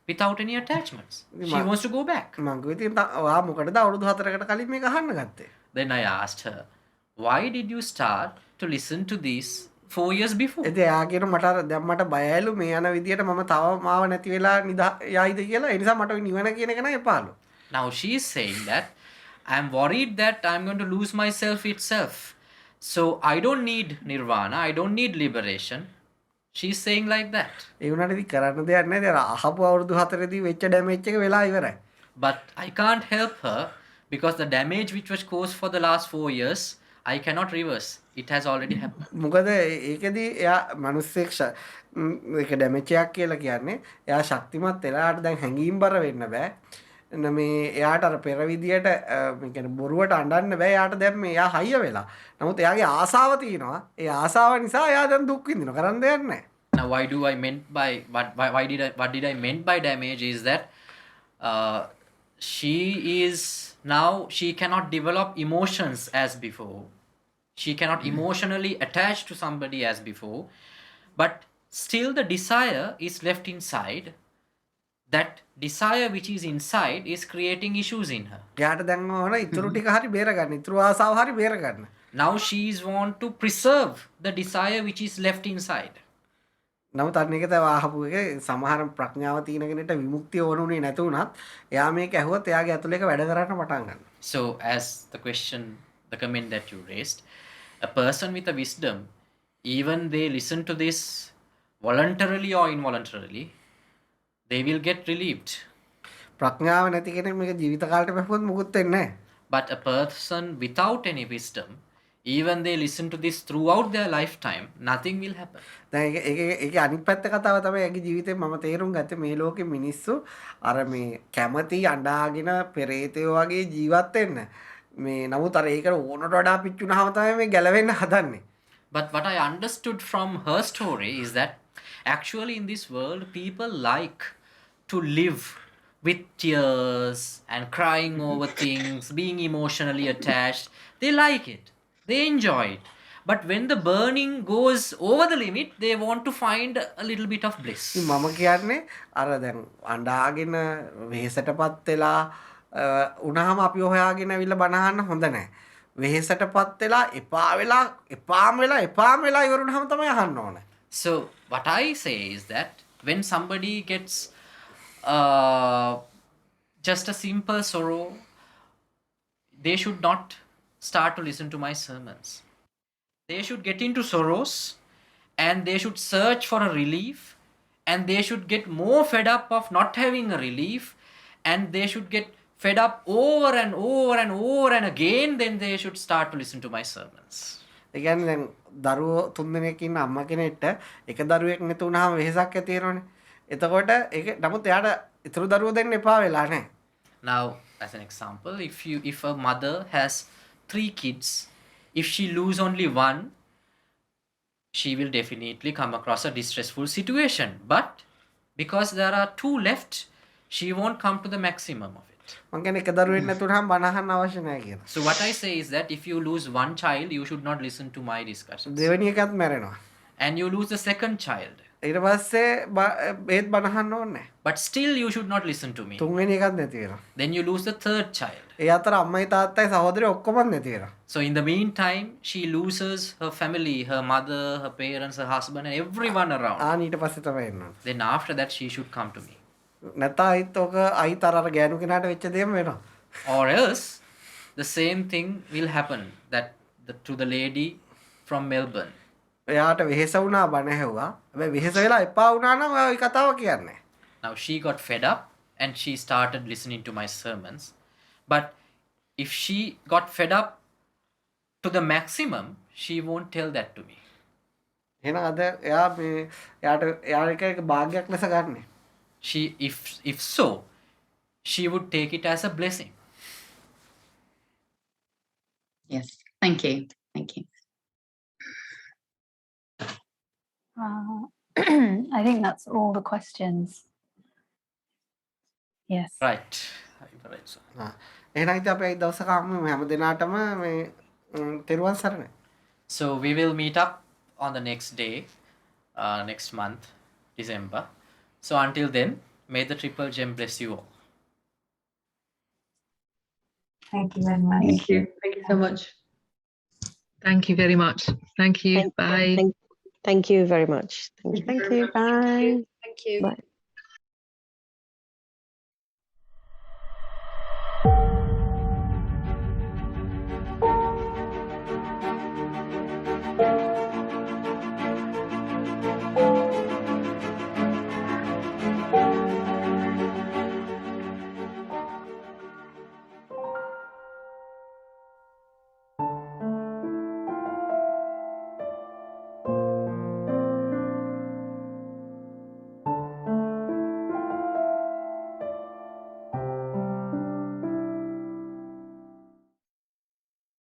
without any attachments. She wants to go back. මං කිව්වා ඉතින් ඔයා මොකටද අවුරුදු 4කට කලින් මේක අහන්න ගත්තේ? Then I asked her, why did you start to listen to this 4 years before? ඉතින් එයා කියන මට අර දැන් මට බයයිලු මේ යන විදියට මම තව මාව නැති වෙලා යයිද කියලා. ඒ නිසා මට නිවන කියන එක නෑ එපාලු. Now she is saying that I'm worried that I'm going to lose myself itself. So I don't need nirvana, I don't need liberation. She's saying like that. ඒ වුණාට ඉතින් කරන්න දෙයක් නෑ. දැන් අහපු අවුරුදු 4ේදී වෙච්ච ඩැමේජ් එක වෙලා ඉවරයි. But I can't help her because the damage which was caused for the last 4 years, I cannot reverse. It has already happened. මොකද ඒකෙදී එයා මිනිස්සෙක් ඒක ඩැමේජ් එකක් කියලා කියන්නේ එයා ශක්තිමත් වෙලාට දැන් හැංගීම්බර වෙන්න බෑ. මේ එයාට අර පෙර විදියට මේ කියන්නේ බොරුවට අඬන්න බෑ. එයාට දැන් මේ එයා හයිය වෙලා. නමුත් එයාගේ ආසාව තියෙනවා. ඒ ආසාව නිසා එයා දැන් දුක් විඳිනවා. කරන්න දෙයක් නැහැ. Now why do I meant by what did I meant by damage is that she cannot develop emotions as before. She cannot emotionally attach to somebody as before, but still the desire is left inside. That desire which is inside is creating issues in her. එයාට දැන් ඕන ඉතුරු ටික හරි බේරගන්න. ඉතුරු ආසාව හරි බේරගන්න. Now she is want to preserve the desire which is left inside. නමුත් අන්න ඒක තමයි අහපු එක සමහර ප්‍රඥාව තියෙන කෙනෙක්ට විමුක්තිය ඕනුනේ නැතු වුණත් එයා මේක ඇහුවොත් එයාගේ ඇතුළේ එක වැඩ කරන්න පටන් ගන්නවා. So as the comment that you raised, a person with a wisdom, even they listen to this voluntarily or involuntarily, they will get relieved. ප්‍රඥාව නැති කෙනෙක් මේක ජීවිත කාලෙට බැලුවොත් මුකුත් වෙන්නේ නැහැ. But a person without any wisdom, even they listen to this throughout their lifetime, nothing will happen. දැන් ඒකේ අනිත් පැත්ත කතාව තමයි ඇගේ ජීවිතේ මම තේරුම් ගත්තේ මේ ලෝකෙ මිනිස්සු අර මේ කැමති අඬාගෙන පෙරේතයෝ වගේ ජීවත් වෙන්න. මේ නමුත් අර ඒකට ඕනට වඩා පිච්චුනහම තමයි මේ ගැලවෙන්න හදන්නේ. But what I understood from her story is that actually in this world people like to live with tears and crying over things, being emotionally attached. They like it. They enjoy it. But when the burning goes over the limit, they want to find a little bit of bliss. මම කියන්නේ අර දැන් අඬාගෙන වෙහෙසටපත් වෙලා උනහම අපි හොයාගෙන ඇවිල්ලා බනහන්න හොඳ නැහැ. වෙහෙසටපත් වෙලා එපාම වෙලා ඉවරුනහම තමයි අහන්න ඕනේ. So what I say is that when somebody gets just a simple sorrow, they should not start to listen to my sermons. They should get into sorrows and they should search for a relief, and they should get more fed up of not having a relief, and they should get fed up over and over and over and again, then they should start to listen to my sermons. ඒ කියන්නේ දැන් දරුවෝ 3 දෙනෙක් ඉන්න අම්මා කෙනෙක්ට එක දරුවෙක් නැතු වුනහම වෙහෙසක් ඇති වෙනවනේ. එතකොට ඒක නමුත් එයාට ඉතුරු දරුවෝ දෙන්න එපා වෙලා නැහැ. Now, as an example, if a mother has 3 kids, if she lose only one, she will definitely come across a distressful situation. But because there are 2 left, she won't come to the maximum of it. මං කියන්නේ එක දරුවෙක් නැතුනහම බනහන්න අවශ්‍ය නැහැ කියලා. So what I say is that if you lose one child, you should not listen to my discussions. දෙවෙනි එකත් මැරෙනවා. And you lose the second child, ඊට පස්සේ ඒත් බනහන්න ඕනේ නැහැ. but still you should not listen to me. තුන්වෙනි එකත් නැති වෙනවා. Then you lose the third child. ඒ අතර අම්මයි තාත්තයි සහෝදරයෝ ඔක්කොම නැති වෙනවා. So in the meantime, she loses her family, her mother, her parents, her husband, and everyone around. ආන් ඊට පස්සේ තමයි එන්න ඕනේ. Then after that, she should come to me. නැත්නම් අයිත් ඔක අයිත් අර ගෑනු කෙනාට වෙච්ච දේම වෙනවා. Or else, the same thing will happen to the lady from Melbourne. එයාට වෙහෙස වුණා බණ ඇහුවා. හැබැයි වෙහෙස වෙලා එපා වුණා නම් ඔය කතාව කියන්නේ. Now she got fed up and she started listening to my sermons. But if she got fed up to the maximum, she won't tell that to me. එහෙනම් අද එයා මේ එයාට එක භාග්යක් ලෙස ගන්නෙ. If so, she would take it as a blessing. Yes. Thank you. Thank you. I think that's all the questions. Yes. Right. So. එහෙනම් ඉතින් අපි අද දවසක හැම දිනාටම මේ තෙරුවන් සරණයි. So we will meet up on the next day, next month, December. So until then, may the Triple Gem bless you all. Thank you very much. Thank you so much. Thank you very much. Thank you. Bye. Thank you very much. Thank you. Bye. Thank you. Bye.